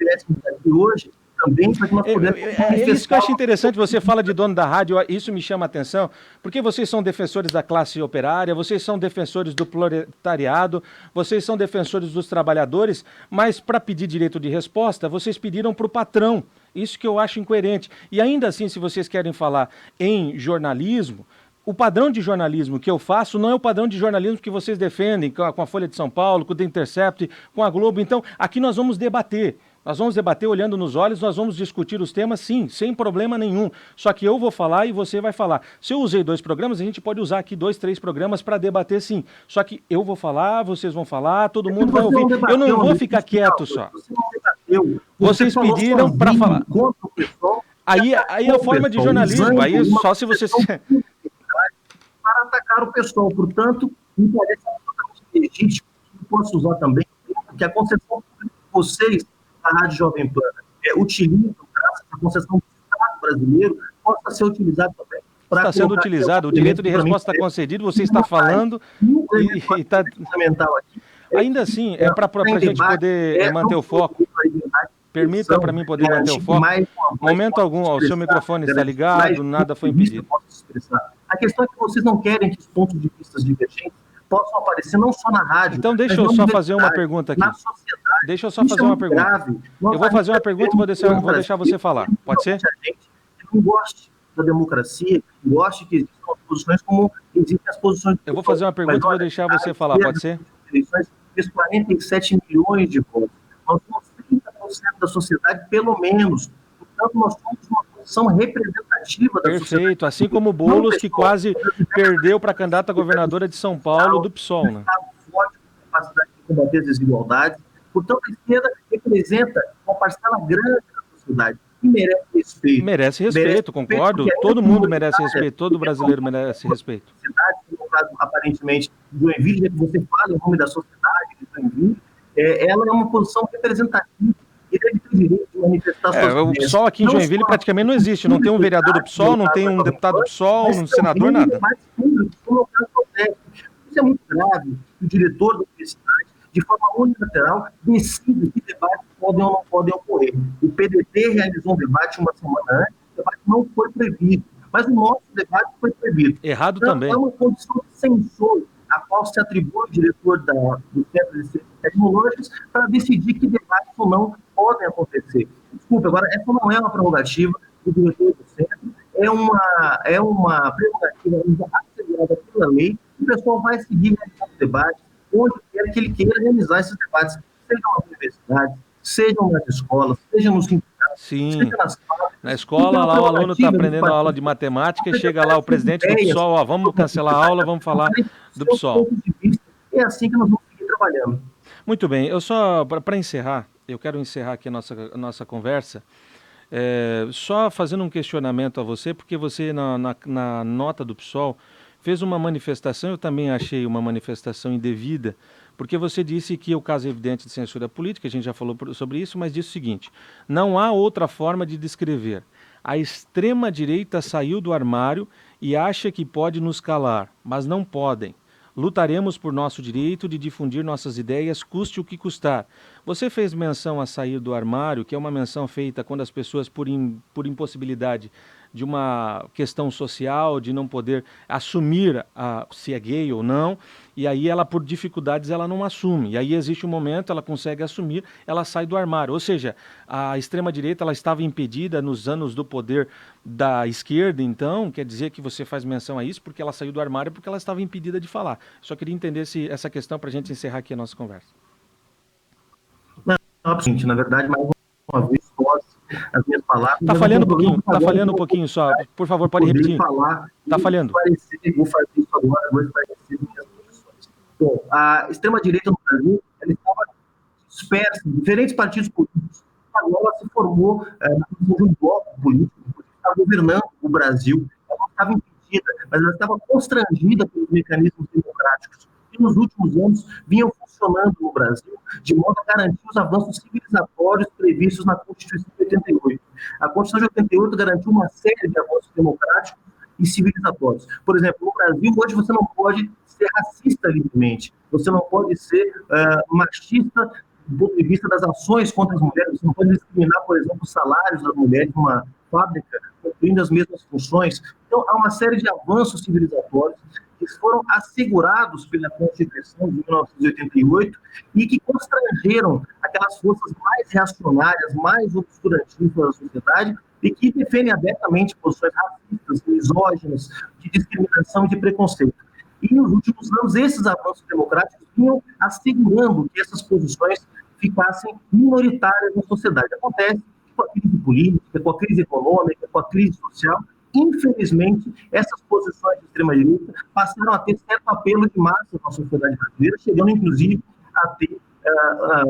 É isso que eu acho interessante, você fala de dono da rádio, isso me chama a atenção, porque vocês são defensores da classe operária, vocês são defensores do proletariado, vocês são defensores dos trabalhadores, mas para pedir direito de resposta, vocês pediram para o patrão. Isso que eu acho incoerente. E ainda assim, se vocês querem falar em jornalismo, o padrão de jornalismo que eu faço não é o padrão de jornalismo que vocês defendem com a Folha de São Paulo, com o The Intercept, com a Globo. Então, aqui nós vamos debater. Nós vamos debater olhando nos olhos, nós vamos discutir os temas, sim, sem problema nenhum. Só que eu vou falar e você vai falar. Se eu usei 2 programas, a gente pode usar aqui 2, 3 programas para debater, sim. Só que eu vou falar, vocês vão falar, todo mundo vai ouvir. Eu não vou ficar quieto só. aconteceu. Vocês falou pediram para sozinho falar. contra o pessoal. Aí é a forma de jornalismo. Aí só se você... Para atacar o pessoal. Portanto, me parece absolutamente legítimo, que posso usar também, que a concessão pública que vocês, da Rádio Jovem Pan, utilizam, graças à concessão do Estado brasileiro, possa ser utilizado também. Está sendo utilizado, o direito de resposta está concedido, você está falando e está... fundamental aqui. Ainda assim, é para a gente poder manter o foco. Permita para mim poder manter o foco. Momento algum, o seu microfone está ligado, nada foi impedido. A questão é que vocês não querem que os pontos de vista divergentes possam aparecer não só na rádio. Então deixa eu só fazer uma pergunta aqui. Na sociedade. Deixa eu só fazer uma pergunta. Eu vou fazer uma pergunta e vou deixar você falar. Pode ser? Gente que não goste da democracia, que goste que existam as posições como existem as posições... Eu vou fazer uma pergunta e vou deixar você falar. Pode ser? Fez 47 milhões de votos. Nós somos 30% da sociedade, pelo menos. Portanto, nós somos uma posição representativa da sociedade. Perfeito. Assim como o Boulos, que quase perdeu para a candidata a governadora de São Paulo do PSOL, né? Forte capacidade de combater as desigualdades. Portanto, a esquerda representa uma parcela grande da sociedade e merece respeito. Merece respeito, concordo. Todo mundo merece respeito, todo brasileiro merece respeito. No caso, aparentemente, do Joinville, que você fala em nome da sociedade de Joinville, ela é uma posição representativa e deve ter direito de manifestar suas o PSOL aqui em Joinville praticamente não existe. Não tem um vereador do PSOL, não tem um deputado do PSOL, um senador, nada. Isso é muito grave. O diretor da universidade, de forma unilateral, decide que debates podem ou não podem ocorrer. O PDT realizou um debate uma semana antes, o debate não foi previsto, mas o nosso debate foi previsto. Errado então, também. É uma condição de censura a qual se atribui o diretor do Centro de Ciências Tecnológicas para decidir que debates ou não podem acontecer. Desculpa, agora, essa não é uma prerrogativa do diretor do centro, é uma prerrogativa assegurada pela lei, e o pessoal vai seguir realizando debates onde quer que ele queira realizar esses debates, sejam nas universidades, sejam nas escolas, sejam nos sindicatos, seja nas fábricas. Na escola, lá o aluno está aprendendo a aula de matemática e chega lá o presidente do PSOL, vamos cancelar a aula, vamos falar do PSOL. É assim que nós vamos seguir trabalhando. Muito bem, eu só, para encerrar, eu quero encerrar aqui a nossa conversa, só fazendo um questionamento a você, porque você na nota do PSOL fez uma manifestação, eu também achei uma manifestação indevida, porque você disse que o caso é evidente de censura política, a gente já falou sobre isso, mas disse o seguinte: não há outra forma de descrever. A extrema-direita saiu do armário e acha que pode nos calar, mas não podem. Lutaremos por nosso direito de difundir nossas ideias, custe o que custar. Você fez menção a sair do armário, que é uma menção feita quando as pessoas, por impossibilidade de uma questão social, de não poder assumir se é gay ou não, e aí ela, por dificuldades, ela não assume. E aí existe um momento, ela consegue assumir, ela sai do armário. Ou seja, a extrema-direita ela estava impedida nos anos do poder da esquerda, então, quer dizer que você faz menção a isso porque ela saiu do armário porque ela estava impedida de falar. Só queria entender essa questão para a gente encerrar aqui a nossa conversa. Não, na verdade, mais uma vez, as minhas palavras... Está falhando um pouquinho só. Por favor, pode repetir. Está falhando. Vou fazer isso agora, vou esclarecer minhas posições. Bom, a extrema-direita no Brasil, ela estava dispersa em diferentes partidos políticos. Agora ela se formou de um bloco político que estava governando o Brasil. Ela não estava impedida, mas ela estava constrangida pelos mecanismos democráticos que nos últimos anos vinham funcionando no Brasil, de modo a garantir os avanços civilizatórios previstos na Constituição de 88. A Constituição de 88 garantiu uma série de avanços democráticos e civilizatórios. Por exemplo, no Brasil, hoje você não pode ser racista livremente, você não pode ser machista do ponto de vista das ações contra as mulheres, você não pode discriminar, por exemplo, os salários das mulheres numa fábrica, cumprindo as mesmas funções. Então, há uma série de avanços civilizatórios que foram assegurados pela Constituição de 1988 e que constrangeram aquelas forças mais reacionárias, mais obscurantistas da sociedade e que defendem abertamente posições racistas, misóginas, de discriminação e de preconceito. E nos últimos anos, esses avanços democráticos vinham assegurando que essas posições ficassem minoritárias na sociedade. Acontece com a crise política, com a crise econômica, com a crise social. Infelizmente, essas posições de extrema-direita passaram a ter certo apelo de massa na sociedade brasileira, chegando, inclusive, a ter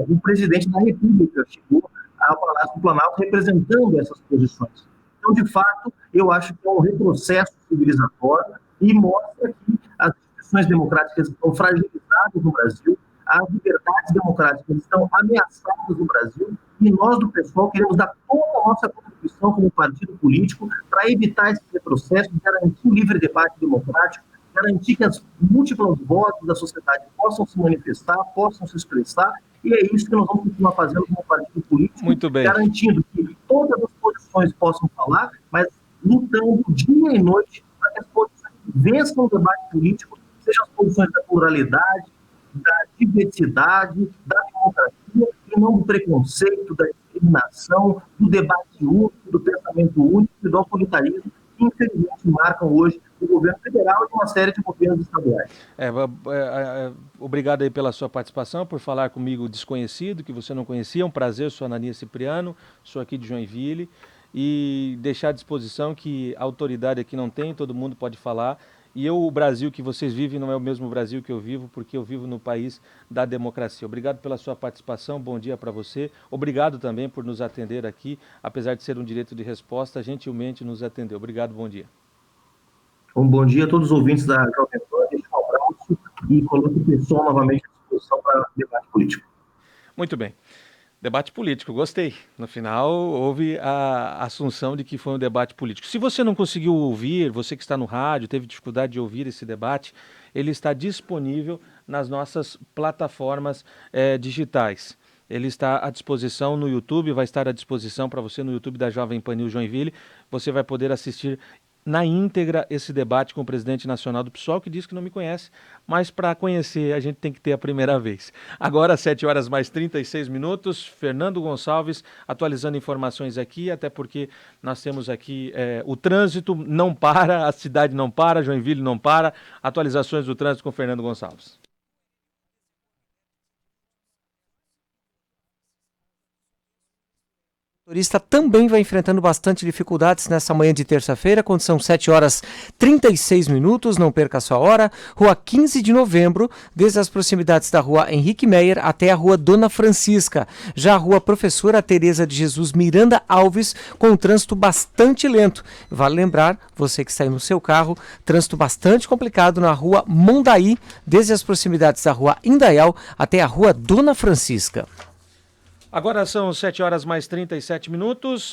o presidente da República chegou ao Palácio do Planalto representando essas posições. Então, de fato, eu acho que é um retrocesso civilizatório e mostra que as instituições democráticas estão fragilizadas no Brasil, as liberdades democráticas estão ameaçadas no Brasil, e nós do PSOL queremos dar toda a nossa contribuição como partido político para evitar esse retrocesso, garantir o livre debate democrático, garantir que as múltiplas vozes da sociedade possam se manifestar, possam se expressar, e é isso que nós vamos continuar fazendo como partido político, Muito bem. Garantindo que todas as posições possam falar, mas lutando dia e noite para que as posições vençam o debate político, sejam as posições da pluralidade, da diversidade, da democracia, e não do preconceito, da discriminação, do debate único, do pensamento único e do autoritarismo, que infelizmente marcam hoje o governo federal e uma série de governos estaduais. Obrigado aí pela sua participação, por falar comigo desconhecido, que você não conhecia. É um prazer, sou Ananias Cipriano, sou aqui de Joinville, e deixar à disposição que a autoridade aqui não tem, todo mundo pode falar. E o Brasil que vocês vivem não é o mesmo Brasil que eu vivo, porque eu vivo no país da democracia. Obrigado pela sua participação, bom dia para você. Obrigado também por nos atender aqui, apesar de ser um direito de resposta, gentilmente nos atendeu. Obrigado, bom dia. Um bom dia a todos os ouvintes da Jovem Pan, deixo um abraço e coloco o pessoal novamente à disposição para debate político. Muito bem. Debate político, gostei. No final, houve a assunção de que foi um debate político. Se você não conseguiu ouvir, você que está no rádio, teve dificuldade de ouvir esse debate, ele está disponível nas nossas plataformas digitais. Ele está à disposição no YouTube, vai estar à disposição para você no YouTube da Jovem Pan News Joinville. Você vai poder assistir na íntegra esse debate com o presidente nacional do PSOL, que diz que não me conhece, mas para conhecer a gente tem que ter a primeira vez. Agora, 7h mais 36 minutos, Fernando Gonçalves atualizando informações aqui, até porque nós temos aqui o trânsito não para, a cidade não para, Joinville não para. Atualizações do trânsito com Fernando Gonçalves. O motorista também vai enfrentando bastante dificuldades nessa manhã de terça-feira, quando são 7h36, não perca a sua hora. Rua 15 de Novembro, desde as proximidades da Rua Henrique Meyer até a Rua Dona Francisca. Já a Rua Professora Tereza de Jesus Miranda Alves, com trânsito bastante lento. Vale lembrar, você que está aí no seu carro, trânsito bastante complicado na Rua Mondaí, desde as proximidades da Rua Indaial até a Rua Dona Francisca. Agora são 7h mais 37 minutos.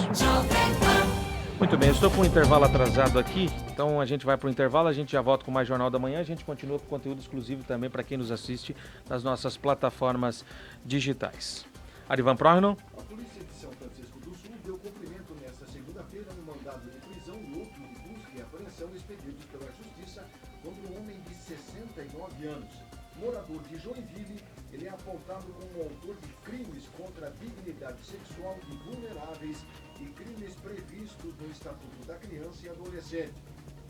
Muito bem, eu estou com um intervalo atrasado aqui, então a gente vai para o intervalo, a gente já volta com mais Jornal da Manhã, a gente continua com conteúdo exclusivo também para quem nos assiste nas nossas plataformas digitais. Arivan Prohnon. A polícia de São Francisco do Sul deu cumprimento nesta segunda-feira no mandado de prisão e outro de busca e apreensão expedidos pela Justiça contra um homem de 69 anos, morador de Joinville. Ele é apontado como autor de crimes contra a dignidade sexual de vulneráveis e crimes previstos no Estatuto da Criança e Adolescente.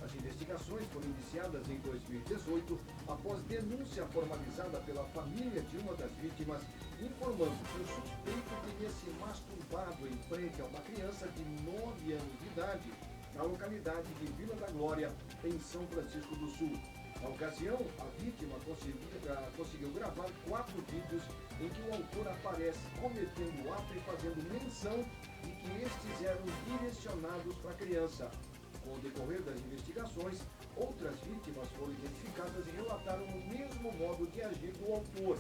As investigações foram iniciadas em 2018, após denúncia formalizada pela família de uma das vítimas, informando que o suspeito teria se masturbado em frente a uma criança de 9 anos de idade, na localidade de Vila da Glória, em São Francisco do Sul. Na ocasião, a vítima conseguiu gravar 4 vídeos em que o autor aparece cometendo o ato e fazendo menção de que estes eram direcionados para a criança. Com o decorrer das investigações, outras vítimas foram identificadas e relataram o mesmo modo de agir do autor,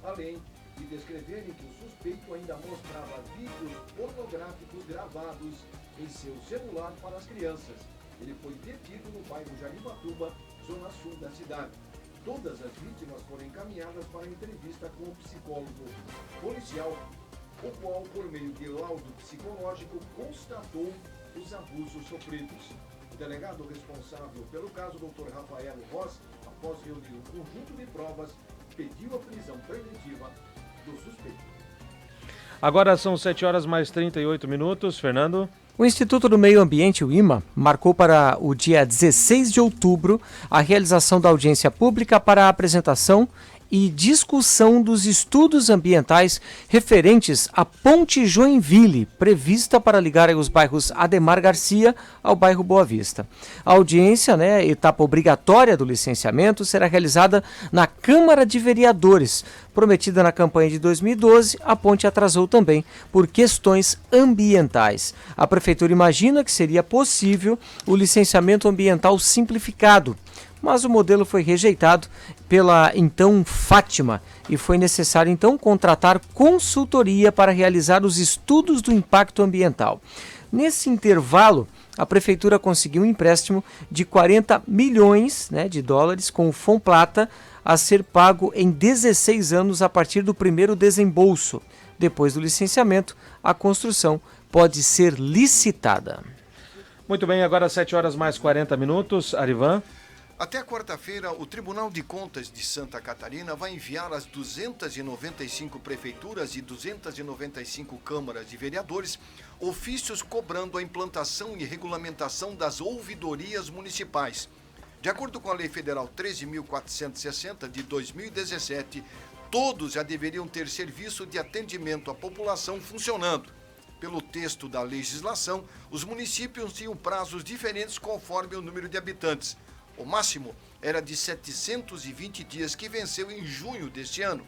além de descreverem que o suspeito ainda mostrava vídeos pornográficos gravados em seu celular para as crianças. Ele foi detido no bairro Jaribatuba, zona sul da cidade. Todas as vítimas foram encaminhadas para entrevista com o psicólogo policial, o qual, por meio de laudo psicológico, constatou os abusos sofridos. O delegado responsável pelo caso, Dr. Rafael Ross, após reunir um conjunto de provas, pediu a prisão preventiva do suspeito. Agora são 7h mais 38 minutos, Fernando. O Instituto do Meio Ambiente, o IMA, marcou para o dia 16 de outubro a realização da audiência pública para a apresentação e discussão dos estudos ambientais referentes à Ponte Joinville, prevista para ligar os bairros Ademar Garcia ao bairro Boa Vista. A audiência, etapa obrigatória do licenciamento, será realizada na Câmara de Vereadores. Prometida na campanha de 2012, a ponte atrasou também por questões ambientais. A Prefeitura imagina que seria possível o licenciamento ambiental simplificado, mas o modelo foi rejeitado pela então Fátima e foi necessário então contratar consultoria para realizar os estudos do impacto ambiental. Nesse intervalo, a Prefeitura conseguiu um empréstimo de 40 milhões de dólares com o Fomplata a ser pago em 16 anos a partir do primeiro desembolso. Depois do licenciamento, a construção pode ser licitada. Muito bem, agora 7 horas mais 40 minutos. Arivan. Até quarta-feira, o Tribunal de Contas de Santa Catarina vai enviar às 295 prefeituras e 295 câmaras de vereadores ofícios cobrando a implantação e regulamentação das ouvidorias municipais. De acordo com a Lei Federal 13.460 de 2017, todos já deveriam ter serviço de atendimento à população funcionando. Pelo texto da legislação, os municípios tinham prazos diferentes conforme o número de habitantes. O máximo era de 720 dias, que venceu em junho deste ano.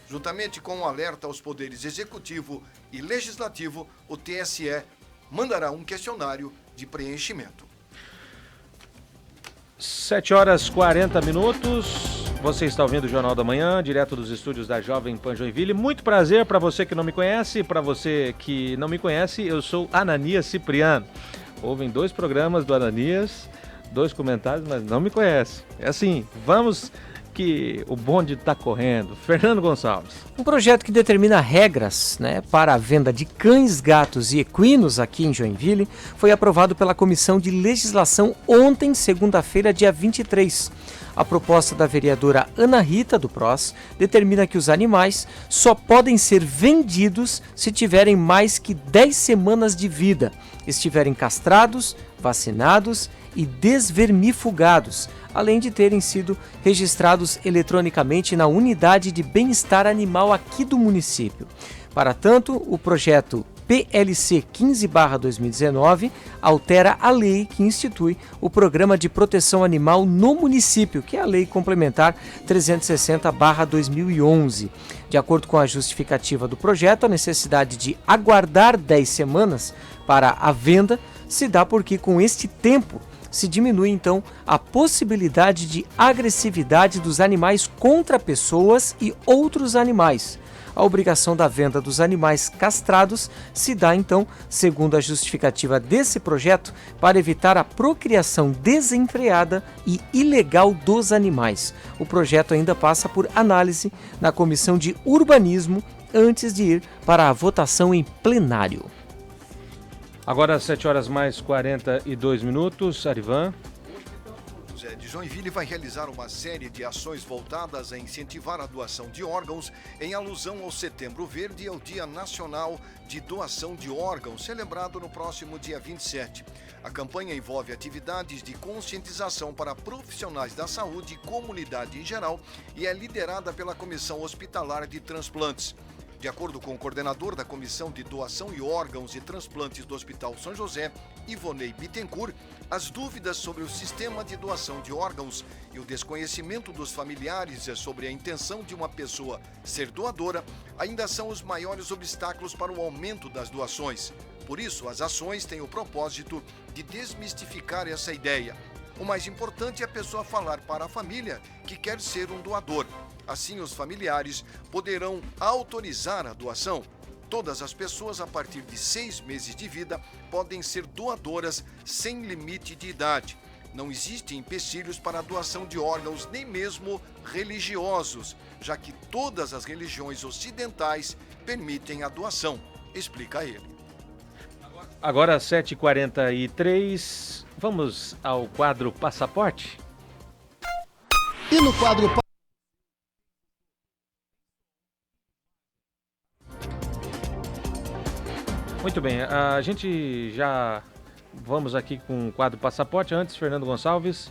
Juntamente com um alerta aos poderes executivo e legislativo, o TSE mandará um questionário de preenchimento. 7 horas 40 minutos. Você está ouvindo o Jornal da Manhã, direto dos estúdios da Jovem Pan Joinville. Muito prazer para você que não me conhece. Para você que não me conhece, eu sou Ananias Cipriano. Ouvem 2 programas do Ananias, 2 comentários, mas não me conhece. É assim, vamos que o bonde está correndo. Fernando Gonçalves. Um projeto que determina regras para a venda de cães, gatos e equinos aqui em Joinville foi aprovado pela Comissão de Legislação ontem, segunda-feira, dia 23. A proposta da vereadora Ana Rita, do PROS, determina que os animais só podem ser vendidos se tiverem mais que 10 semanas de vida, estiverem castrados, vacinados e desvermifugados, além de terem sido registrados eletronicamente na unidade de bem-estar animal aqui do município. Para tanto, o projeto PLC 15/2019 altera a lei que institui o Programa de Proteção Animal no município, que é a Lei Complementar 360/2011. De acordo com a justificativa do projeto, a necessidade de aguardar 10 semanas para a venda se dá porque, com este tempo, se diminui então a possibilidade de agressividade dos animais contra pessoas e outros animais. A obrigação da venda dos animais castrados se dá então, segundo a justificativa desse projeto, para evitar a procriação desenfreada e ilegal dos animais. O projeto ainda passa por análise na Comissão de Urbanismo antes de ir para a votação em plenário. Agora 7 horas mais 42 minutos. Arivan. O Zé de Joinville vai realizar uma série de ações voltadas a incentivar a doação de órgãos em alusão ao Setembro Verde e ao Dia Nacional de Doação de Órgãos, celebrado no próximo dia 27. A campanha envolve atividades de conscientização para profissionais da saúde e comunidade em geral e é liderada pela Comissão Hospitalar de Transplantes. De acordo com o coordenador da Comissão de Doação e Órgãos e Transplantes do Hospital São José, Ivonei Bittencourt, as dúvidas sobre o sistema de doação de órgãos e o desconhecimento dos familiares sobre a intenção de uma pessoa ser doadora ainda são os maiores obstáculos para o aumento das doações. Por isso, as ações têm o propósito de desmistificar essa ideia. O mais importante é a pessoa falar para a família que quer ser um doador. Assim, os familiares poderão autorizar a doação. Todas as pessoas a partir de 6 meses de vida podem ser doadoras sem limite de idade. Não existem empecilhos para a doação de órgãos, nem mesmo religiosos, já que todas as religiões ocidentais permitem a doação, explica ele. Agora 7h43, vamos ao quadro Passaporte? E no quadro Muito bem, a gente já vamos aqui com o quadro Passaporte. Antes, Fernando Gonçalves.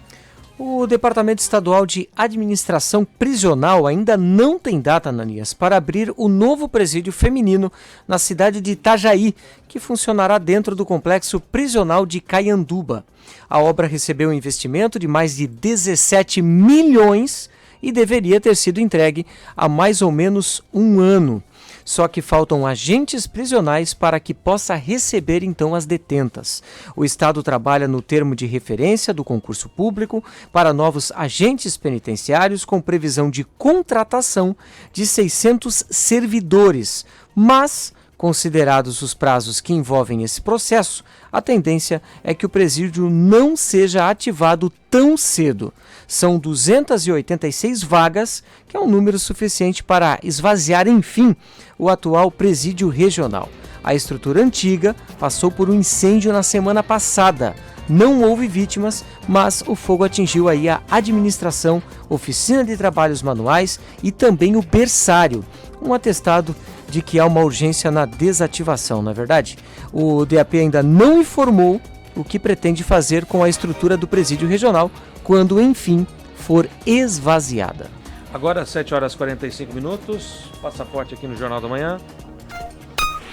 O Departamento Estadual de Administração Prisional ainda não tem data, Ananias, para abrir o novo presídio feminino na cidade de Itajaí, que funcionará dentro do complexo prisional de Caianduba. A obra recebeu um investimento de mais de 17 milhões e deveria ter sido entregue há mais ou menos um ano. Só que faltam agentes prisionais para que possa receber então as detentas. O Estado trabalha no termo de referência do concurso público para novos agentes penitenciários com previsão de contratação de 600 servidores, mas, considerados os prazos que envolvem esse processo, a tendência é que o presídio não seja ativado tão cedo. São 286 vagas, que é um número suficiente para esvaziar, enfim, o atual presídio regional. A estrutura antiga passou por um incêndio na semana passada. Não houve vítimas, mas o fogo atingiu aí a administração, oficina de trabalhos manuais e também o berçário. Um atestado de que há uma urgência na desativação, não é verdade? O DAP ainda não informou o que pretende fazer com a estrutura do presídio regional quando, enfim, for esvaziada. Agora, 7h45, passaporte aqui no Jornal da Manhã.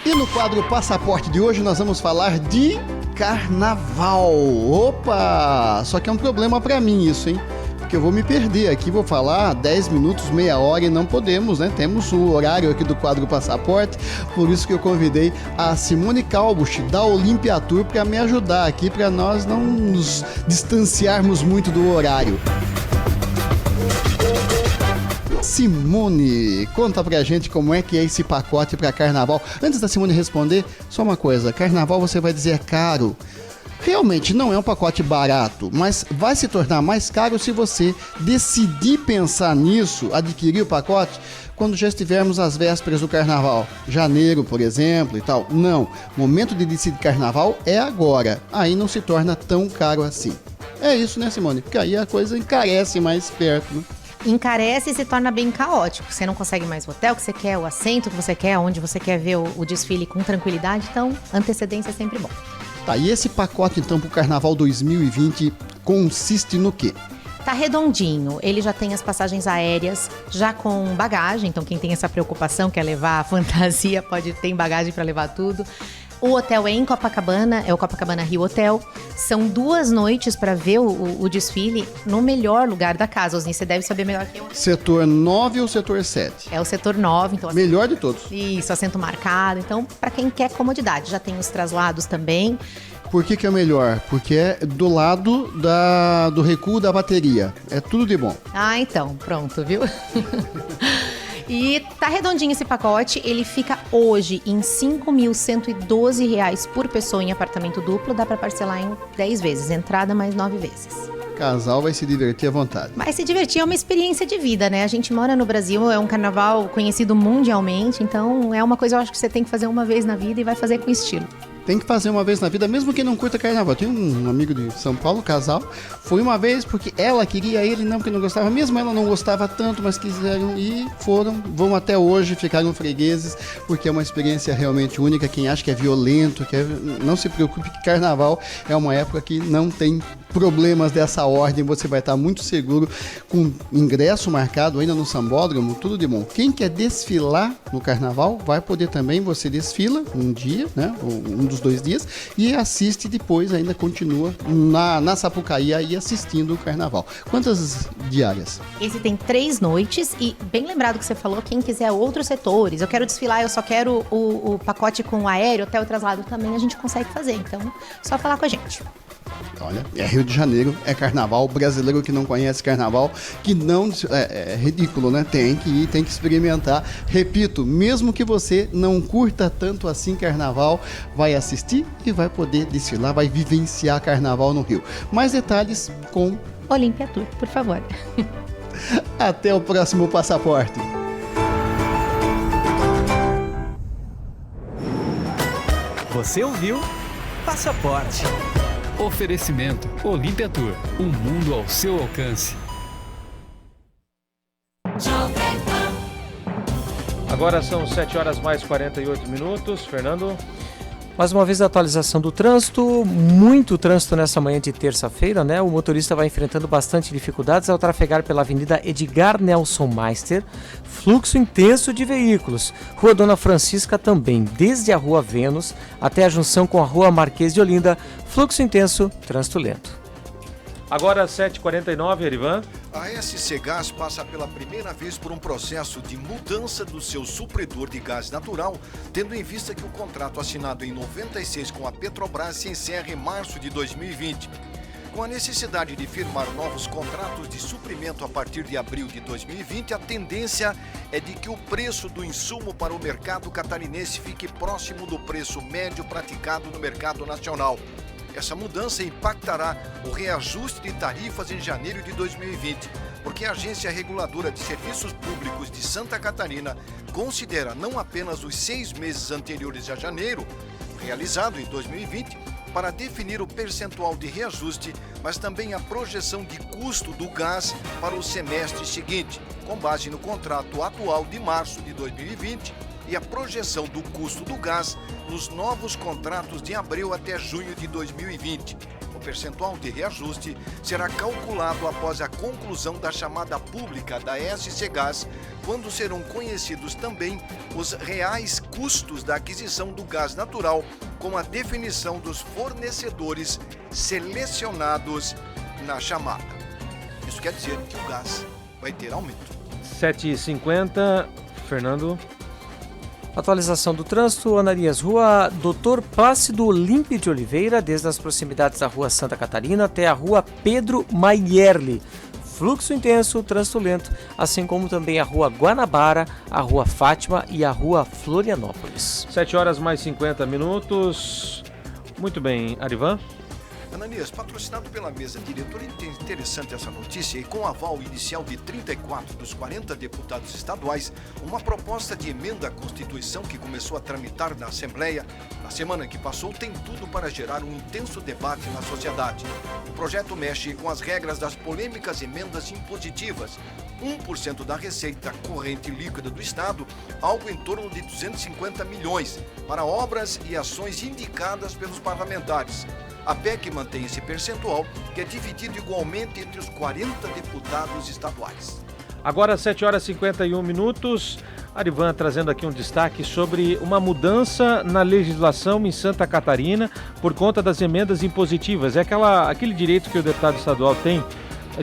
E no quadro Passaporte de hoje nós vamos falar de carnaval. Opa! Só que é um problema pra mim isso, hein? Porque eu vou me perder aqui, vou falar 10 minutos, meia hora e não podemos, né? Temos o horário aqui do quadro Passaporte, por isso que eu convidei a Simone Calbucci, da Olympia Tour, para me ajudar aqui, para nós não nos distanciarmos muito do horário. Simone, conta pra gente como é que é esse pacote para carnaval. Antes da Simone responder, só uma coisa, carnaval você vai dizer caro. Realmente não é um pacote barato, mas vai se tornar mais caro se você decidir pensar nisso, adquirir o pacote, quando já estivermos às vésperas do carnaval. Janeiro, por exemplo, e tal. Não, momento de decidir carnaval é agora. Aí não se torna tão caro assim. É isso, né, Simone? Porque aí a coisa encarece mais perto, né? Encarece e se torna bem caótico. Você não consegue mais o hotel que você quer, o assento que você quer, onde você quer ver o desfile com tranquilidade. Então, antecedência é sempre bom. Tá, e esse pacote então pro Carnaval 2020 consiste no quê? Tá redondinho, ele já tem as passagens aéreas, já com bagagem, então quem tem essa preocupação, quer levar a fantasia, tem bagagem para levar tudo. O hotel é em Copacabana, é o Copacabana Rio Hotel. São 2 noites para ver o desfile no melhor lugar da casa. Osni, você deve saber melhor que eu. Setor 9 ou setor 7? É o setor 9. Então, melhor de todos. Isso, assento marcado. Então, para quem quer comodidade, já tem os traslados também. Por que é o melhor? Porque é do lado do recuo da bateria. É tudo de bom. Ah, então, pronto, viu? E tá redondinho esse pacote, ele fica hoje em R$ 5.112 por pessoa em apartamento duplo, dá pra parcelar em 10 vezes, entrada mais 9 vezes. O casal vai se divertir à vontade. Vai se divertir, é uma experiência de vida, né? A gente mora no Brasil, é um carnaval conhecido mundialmente, então é uma coisa eu acho que você tem que fazer uma vez na vida e vai fazer com estilo. Tem que fazer uma vez na vida, mesmo que não curta carnaval. Tem um amigo de São Paulo, casal, foi uma vez porque ela queria ele, não porque não gostava. Mesmo ela não gostava tanto, mas quiseram ir, vão até hoje, ficaram fregueses, porque é uma experiência realmente única. Quem acha que é violento, não se preocupe que carnaval é uma época que não tem problemas dessa ordem, você vai estar muito seguro, com ingresso marcado ainda no Sambódromo, tudo de bom. Quem quer desfilar no carnaval, vai poder também, você desfila um dia, né, um dos 2 dias, e assiste depois, ainda continua na Sapucaí aí assistindo o carnaval. Quantas diárias? Esse tem 3 noites e, bem lembrado que você falou, quem quiser outros setores, eu quero desfilar, eu só quero o pacote com aéreo, hotel e traslado também, a gente consegue fazer, então só falar com a gente. Olha, é Rio de Janeiro, é carnaval, brasileiro que não conhece carnaval, que não, é ridículo, né? Tem que ir, tem que experimentar. Repito, mesmo que você não curta tanto assim carnaval, vai assistir e vai poder desfilar, vai vivenciar carnaval no Rio. Mais detalhes com Olympia Tour, por favor. Até o próximo passaporte. Você ouviu Passaporte. Oferecimento Olympia Tour, um mundo ao seu alcance. Agora são 7h mais 48. Fernando? Mais uma vez a atualização do trânsito, muito trânsito nessa manhã de terça-feira, né? O motorista vai enfrentando bastante dificuldades ao trafegar pela Avenida Edgar Nelson Meister, fluxo intenso de veículos. Rua Dona Francisca também, desde a Rua Vênus até a junção com a Rua Marquês de Olinda, fluxo intenso, trânsito lento. Agora 7h49, Erivan. A SC Gás passa pela primeira vez por um processo de mudança do seu supridor de gás natural, tendo em vista que o contrato assinado em 96 com a Petrobras se encerra em março de 2020. Com a necessidade de firmar novos contratos de suprimento a partir de abril de 2020, a tendência é de que o preço do insumo para o mercado catarinense fique próximo do preço médio praticado no mercado nacional. Essa mudança impactará o reajuste de tarifas em janeiro de 2020, porque a Agência Reguladora de Serviços Públicos de Santa Catarina considera não apenas os 6 meses anteriores a janeiro, realizado em 2020, para definir o percentual de reajuste, mas também a projeção de custo do gás para o semestre seguinte, com base no contrato atual de março de 2020, e a projeção do custo do gás nos novos contratos de abril até junho de 2020. O percentual de reajuste será calculado após a conclusão da chamada pública da SC Gás, quando serão conhecidos também os reais custos da aquisição do gás natural, com a definição dos fornecedores selecionados na chamada. Isso quer dizer que o gás vai ter aumento. 7h50, Fernando. Atualização do trânsito, Ananias, Rua Dr. Plácido Olímpio de Oliveira, desde as proximidades da Rua Santa Catarina até a Rua Pedro Maierli. Fluxo intenso, trânsito lento, assim como também a Rua Guanabara, a Rua Fátima e a Rua Florianópolis. 7h50. Muito bem, Arivan. Ananias, patrocinado pela mesa diretora, interessante essa notícia, e com aval inicial de 34 dos 40 deputados estaduais, uma proposta de emenda à Constituição que começou a tramitar na Assembleia na semana que passou tem tudo para gerar um intenso debate na sociedade. O projeto mexe com as regras das polêmicas emendas impositivas, 1% da receita corrente líquida do Estado, algo em torno de 250 milhões, para obras e ações indicadas pelos parlamentares. A PEC mantém esse percentual, que é dividido igualmente entre os 40 deputados estaduais. Agora 7h51. Arivan trazendo aqui um destaque sobre uma mudança na legislação em Santa Catarina por conta das emendas impositivas. É aquele direito que o deputado estadual tem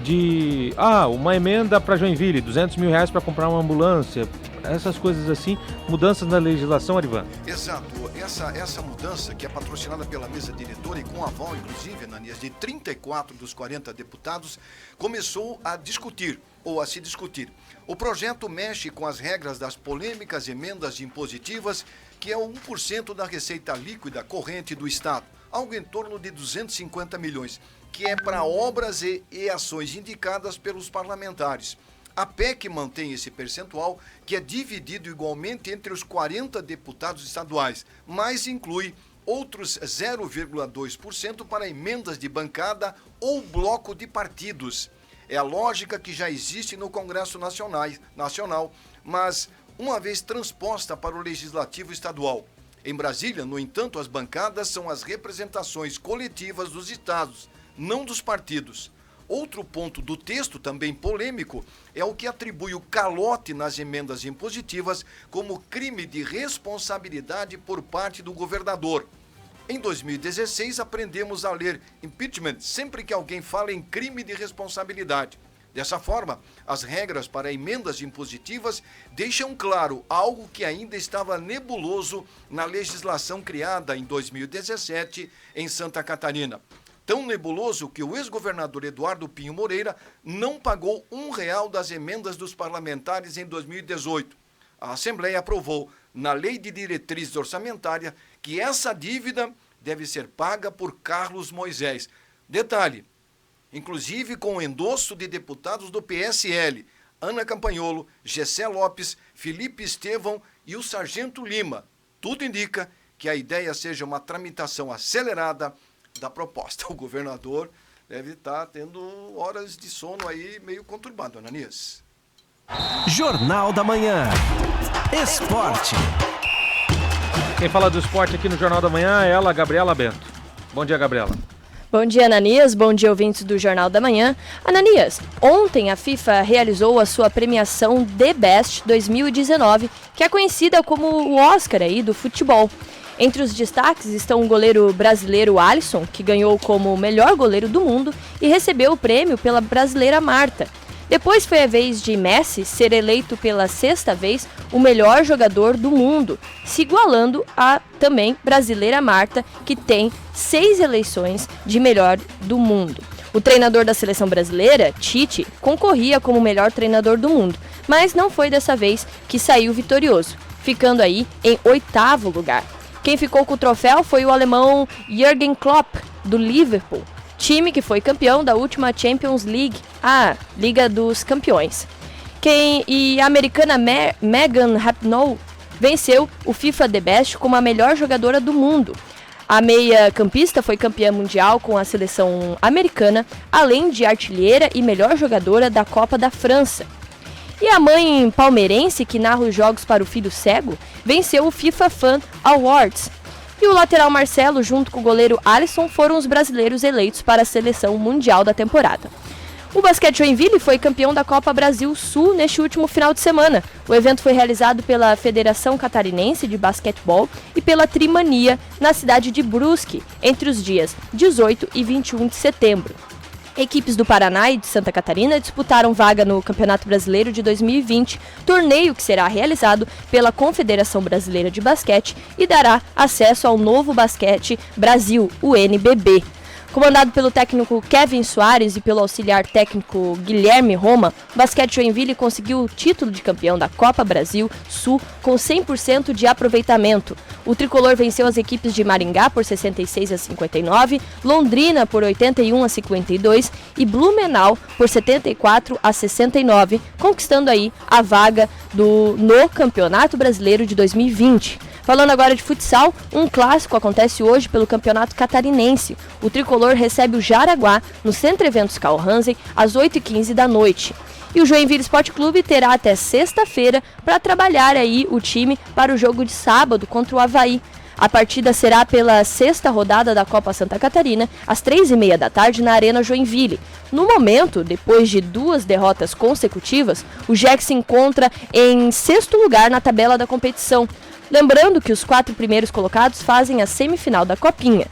de uma emenda para Joinville, R$200 mil para comprar uma ambulância, essas coisas assim, mudanças na legislação, Arivan. Exato, essa mudança que é patrocinada pela mesa diretora e com aval, inclusive, Ananias, de 34 dos 40 deputados, começou a se discutir. O projeto mexe com as regras das polêmicas emendas impositivas, que é o 1% da receita líquida corrente do Estado, algo em torno de 250 milhões, que é para obras e ações indicadas pelos parlamentares. A PEC mantém esse percentual, que é dividido igualmente entre os 40 deputados estaduais, mas inclui outros 0,2% para emendas de bancada ou bloco de partidos. É a lógica que já existe no Congresso Nacional, mas uma vez transposta para o Legislativo Estadual. Em Brasília, no entanto, as bancadas são as representações coletivas dos estados, não dos partidos. Outro ponto do texto, também polêmico, é o que atribui o calote nas emendas impositivas como crime de responsabilidade por parte do governador. Em 2016, aprendemos a ler impeachment sempre que alguém fala em crime de responsabilidade. Dessa forma, as regras para emendas impositivas deixam claro algo que ainda estava nebuloso na legislação criada em 2017 em Santa Catarina. Tão nebuloso que o ex-governador Eduardo Pinho Moreira não pagou R$1 das emendas dos parlamentares em 2018. A Assembleia aprovou, na Lei de Diretrizes Orçamentárias, que essa dívida deve ser paga por Carlos Moisés. Detalhe, inclusive com o endosso de deputados do PSL, Ana Campanholo, Gessé Lopes, Felipe Estevão e o Sargento Lima. Tudo indica que a ideia seja uma tramitação acelerada da proposta. O governador deve estar tendo horas de sono aí meio conturbado, Ananias. Jornal da Manhã. Esporte. Quem fala do esporte aqui no Jornal da Manhã é ela, Gabriela Bento. Bom dia, Gabriela. Bom dia, Ananias. Bom dia, ouvintes do Jornal da Manhã. Ananias, ontem a FIFA realizou a sua premiação The Best 2019, que é conhecida como o Oscar aí do futebol. Entre os destaques estão o goleiro brasileiro Alisson, que ganhou como o melhor goleiro do mundo e recebeu o prêmio pela brasileira Marta. Depois foi a vez de Messi ser eleito pela 6ª vez o melhor jogador do mundo, se igualando à também brasileira Marta, que tem 6 eleições de melhor do mundo. O treinador da seleção brasileira, Tite, concorria como o melhor treinador do mundo, mas não foi dessa vez que saiu vitorioso, ficando aí em 8º lugar. Quem ficou com o troféu foi o alemão Jürgen Klopp, do Liverpool, time que foi campeão da última Champions League, a Liga dos Campeões. E a americana Megan Rapinoe venceu o FIFA The Best como a melhor jogadora do mundo. A meia-campista foi campeã mundial com a seleção americana, além de artilheira e melhor jogadora da Copa da França. E a mãe palmeirense, que narra os jogos para o filho cego, venceu o FIFA Fan Awards. E o lateral Marcelo, junto com o goleiro Alisson, foram os brasileiros eleitos para a seleção mundial da temporada. O Basquete Joinville foi campeão da Copa Brasil Sul neste último final de semana. O evento foi realizado pela Federação Catarinense de Basquetebol e pela Trimania, na cidade de Brusque, entre os dias 18 e 21 de setembro. Equipes do Paraná e de Santa Catarina disputaram vaga no Campeonato Brasileiro de 2020, torneio que será realizado pela Confederação Brasileira de Basquete e dará acesso ao novo Basquete Brasil, o NBB. Comandado pelo técnico Kevin Soares e pelo auxiliar técnico Guilherme Roma, o Basquete Joinville conseguiu o título de campeão da Copa Brasil Sul com 100% de aproveitamento. O tricolor venceu as equipes de Maringá por 66-59, Londrina por 81-52 e Blumenau por 74-69, conquistando aí a vaga no Campeonato Brasileiro de 2020. Falando agora de futsal, um clássico acontece hoje pelo Campeonato Catarinense. O tricolor recebe o Jaraguá no Centro Eventos Carl Hansen às 8h15 da noite. E o Joinville Esporte Clube terá até sexta-feira para trabalhar aí o time para o jogo de sábado contra o Avaí. A partida será pela 6ª rodada da Copa Santa Catarina, às 3h30 da tarde, na Arena Joinville. No momento, depois de 2 derrotas consecutivas, o JEC se encontra em 6º lugar na tabela da competição. Lembrando que os 4 primeiros colocados fazem a semifinal da Copinha.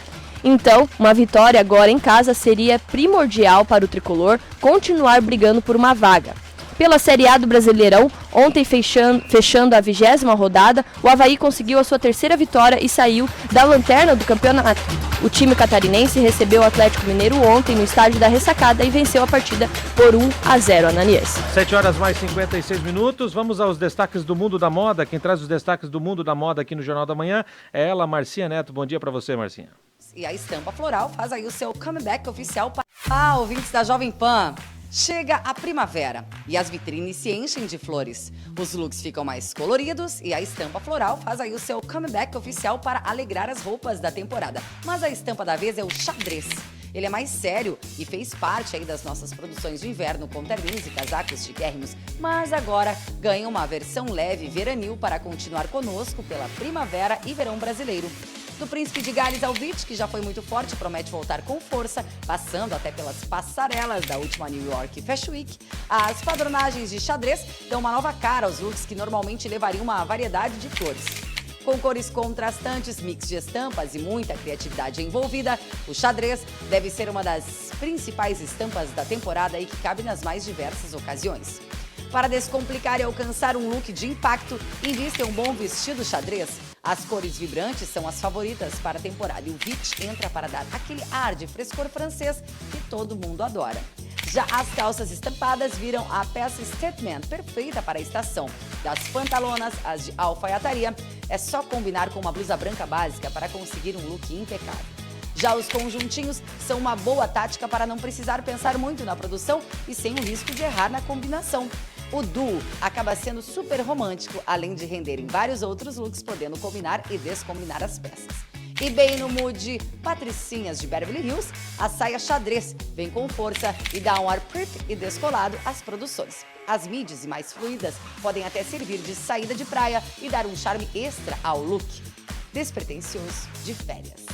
Então, uma vitória agora em casa seria primordial para o tricolor continuar brigando por uma vaga. Pela Série A do Brasileirão, ontem fechando a 20ª rodada, o Avaí conseguiu a sua 3ª vitória e saiu da lanterna do campeonato. O time catarinense recebeu o Atlético Mineiro ontem no estádio da Ressacada e venceu a partida por 1-0, Ananias. 7h mais 56 minutos, vamos aos destaques do mundo da moda. Quem traz os destaques do mundo da moda aqui no Jornal da Manhã é ela, Marcinha Neto. Bom dia para você, Marcinha. E a Estampa Floral faz aí o seu comeback oficial para ouvintes da Jovem Pan. Chega a primavera e as vitrines se enchem de flores. Os looks ficam mais coloridos e a Estampa Floral faz aí o seu comeback oficial para alegrar as roupas da temporada. Mas a estampa da vez é o xadrez. Ele é mais sério e fez parte aí das nossas produções de inverno com terninhos e casacos chiquérrimos, mas agora ganha uma versão leve veranil para continuar conosco pela primavera e verão brasileiro. Do Príncipe de Gales ao Beach, que já foi muito forte, promete voltar com força, passando até pelas passarelas da última New York Fashion Week. As padronagens de xadrez dão uma nova cara aos looks que normalmente levariam uma variedade de cores. Com cores contrastantes, mix de estampas e muita criatividade envolvida, o xadrez deve ser uma das principais estampas da temporada e que cabe nas mais diversas ocasiões. Para descomplicar e alcançar um look de impacto, invista em um bom vestido xadrez. As cores vibrantes são as favoritas para a temporada e o beach entra para dar aquele ar de frescor francês que todo mundo adora. Já as calças estampadas viram a peça statement perfeita para a estação. Das pantalonas, as de alfaiataria, é só combinar com uma blusa branca básica para conseguir um look impecável. Já os conjuntinhos são uma boa tática para não precisar pensar muito na produção e sem o risco de errar na combinação. O duo acaba sendo super romântico, além de render em vários outros looks, podendo combinar e descombinar as peças. E bem no mood patricinhas de Beverly Hills, a saia xadrez vem com força e dá um ar pretty e descolado às produções. As midis mais fluidas podem até servir de saída de praia e dar um charme extra ao look. despretensioso de férias.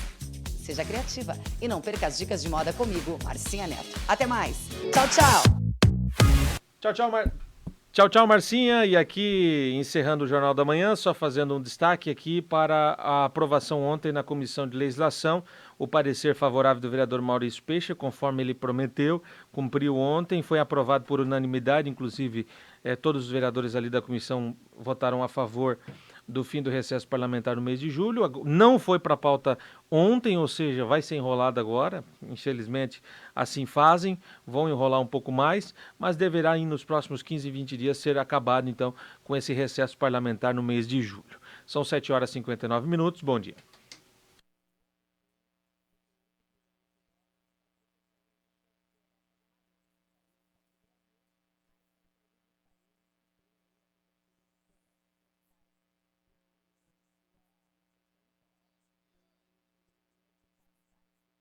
Seja criativa e não perca as dicas de moda comigo, Marcinha Neto. Até mais. Tchau, tchau. Tchau, Marcinha. E aqui, encerrando o Jornal da Manhã, só fazendo um destaque aqui para a aprovação ontem na Comissão de Legislação, o parecer favorável do vereador Maurício Peixe, conforme ele prometeu, cumpriu ontem, foi aprovado por unanimidade, inclusive todos os vereadores ali da comissão votaram a favor do fim do recesso parlamentar no mês de julho. Não foi para a pauta ontem, ou seja, vai ser enrolado agora. Infelizmente, assim fazem, vão enrolar um pouco mais, mas deverá nos próximos 15, 20 dias ser acabado, então, com esse recesso parlamentar no mês de julho. São 7 horas e 59 minutos. Bom dia.